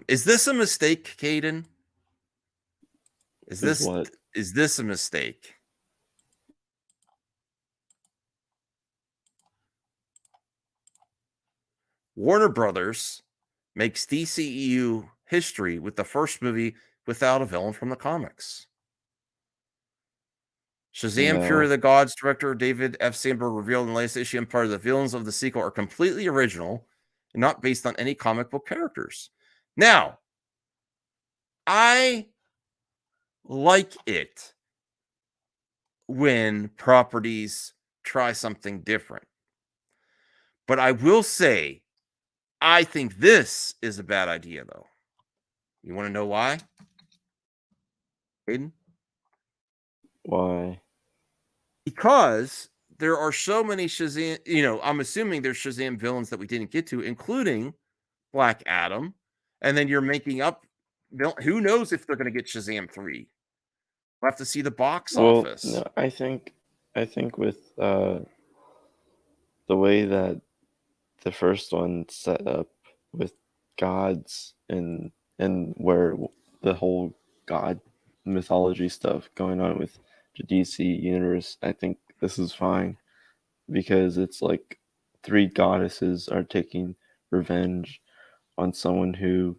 Is this a mistake, Caden? Is what? Is this a mistake? Warner Brothers makes DCEU history with the first movie without a villain from the comics. Shazam, Fury of the Gods director David F. Sandberg revealed in the latest issue and part of the villains of the sequel are completely original and not based on any comic book characters. Now, I like it when properties try something different. But I will say, I think this is a bad idea, though. You want to know why? Aiden? Why? Because there are so many Shazam, I'm assuming there's Shazam villains that we didn't get to, including Black Adam. And then you're making up, who knows if they're going to get Shazam 3. We'll have to see the box office. No, I think with the way that the first one set up with gods and where the whole god mythology stuff going on with the DC universe, I think this is fine because it's like 3 goddesses are taking revenge on someone who,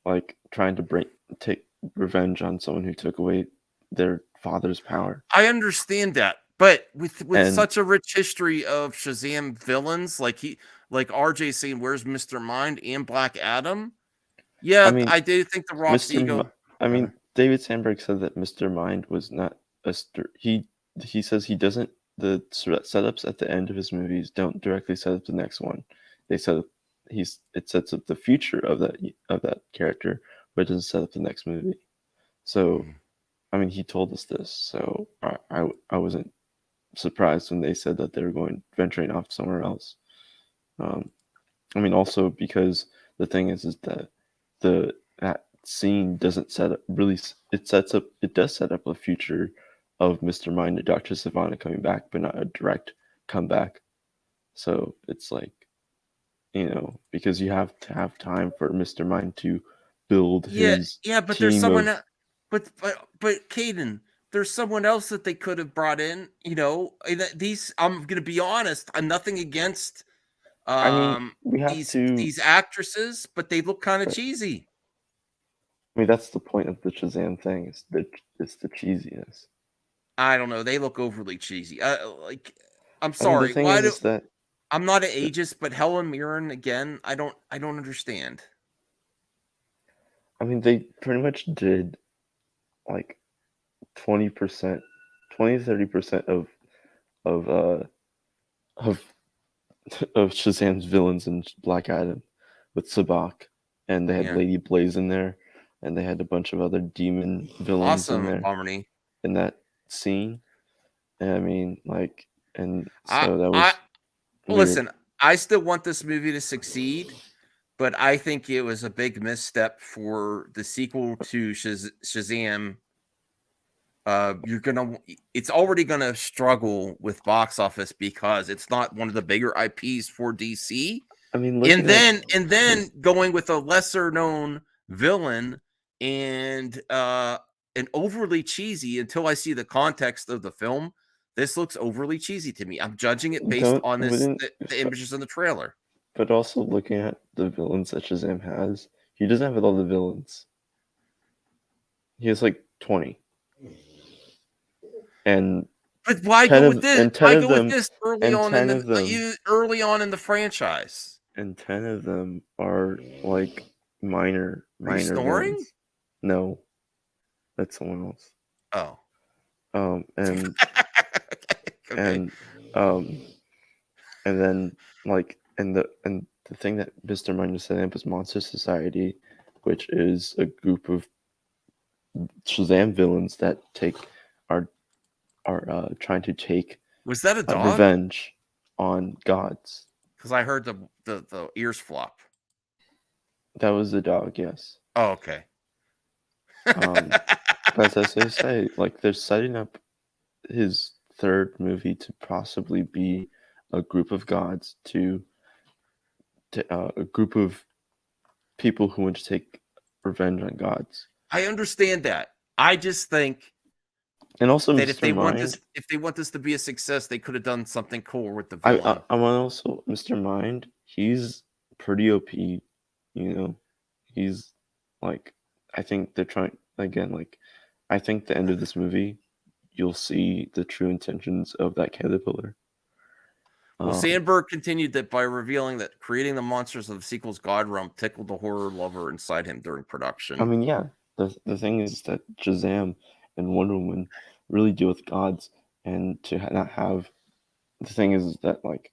like, trying to take revenge on someone who took away their father's power. I understand that, but with such a rich history of Shazam villains, like RJ saying, "Where's Mr. Mind?" and Black Adam. Yeah, I did think the Rock's ego. David Sandberg said that Mr. Mind was not he says he doesn't. The setups at the end of his movies don't directly set up the next one. They set up it sets up the future of that character, but it doesn't set up the next movie. So, he told us this, so I wasn't surprised when they said that they were venturing off somewhere else. Also because the thing is that that scene doesn't set up really. It does set up a future of Mr. Mind and Dr. Sivana coming back, but not a direct comeback. So it's like, because you have to have time for Mr. Mind to build his but there's someone but Caden, there's someone else that they could have brought in. These, I'm gonna be honest, I'm nothing against these actresses, but they look kind of cheesy. That's the point of the Shazam thing, is it's the cheesiness. I don't know, they look overly cheesy. I'm sorry, I'm not an ageist, but Helen Mirren again, I don't understand. They pretty much did like 20%, 20-30% of Shazam's villains in Black Adam with Sabak, and they had Lady Blaze in there, and they had a bunch of other demon villains in there. Harmony. In that scene. And so that was weird. Listen, I still want this movie to succeed, but I think it was a big misstep for the sequel to Shazam. It's already gonna struggle with box office because it's not one of the bigger IPs for DC. And then going with a lesser known villain and overly cheesy. Until I see the context of the film, this looks overly cheesy to me. I'm judging it based on the images in the trailer. But also looking at the villains that Shazam has, he doesn't have all the villains. He has like 20. But why go with this? Why go with this early on in the franchise? And 10 of them are like minor villains. No, that's someone else. Oh. And okay. and then the thing that Mr. Mind was setting up was Monster Society, which is a group of Shazam villains that are trying to take was that a dog? Revenge on gods. Because I heard the ears flop. That was the dog, yes. Oh, okay. As I say, like, they're setting up his third movie to possibly be a group of gods to a group of people who want to take revenge on gods. I understand that. I just think, and also that Mr. if they Mind, want this to be a success, they could have done something cool with the villain. I want also Mr. Mind. He's pretty OP, He's like, I think they're trying again. Like, I think the end of this movie, you'll see the true intentions of that caterpillar. Well, Sandberg continued that by revealing that creating the monsters of the sequel's God Realm tickled the horror lover inside him during production. The thing is that Shazam and Wonder Woman really deal with gods, and to not have the thing is that, like,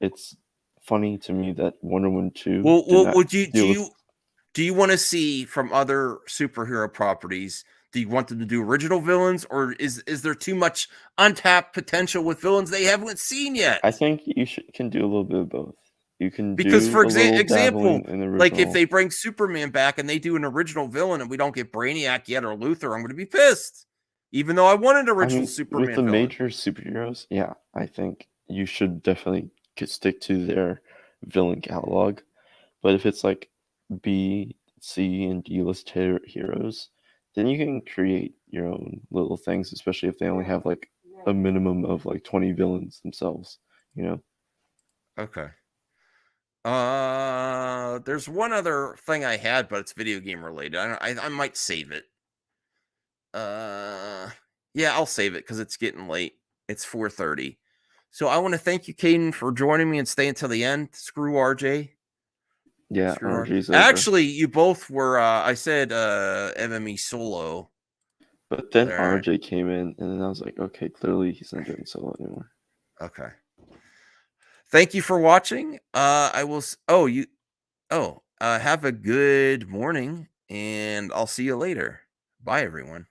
it's funny to me that Wonder Woman 2. do you want to see from other superhero properties? Do you want them to do original villains, or is there too much untapped potential with villains they haven't seen yet? I think you can do a little bit of both. You can Because, do for a little example, dabbling in the like if original. they bring Superman back and they do an original villain and we don't get Brainiac yet or Luthor, I'm going to be pissed. Even though I wanted original Superman with the villain. major superheroes, yeah, I think you should definitely stick to their villain catalog. But if it's like B, C, and D list heroes, then you can create your own little things, especially if they only have like a minimum of like 20 villains themselves, you know? Okay. There's one other thing I had, but it's video game related. I might save it. Yeah, I'll save it because it's getting late. It's 4:30. So I want to thank you, Caden, for joining me and staying until the end. Screw RJ. Yeah, Screw RJ's over. Actually, you both were. I said MME solo. But then There. RJ came in, and then I was like, okay, clearly he's not doing solo anymore. Okay. Thank you for watching. I will. Have a good morning, and I'll see you later. Bye, everyone.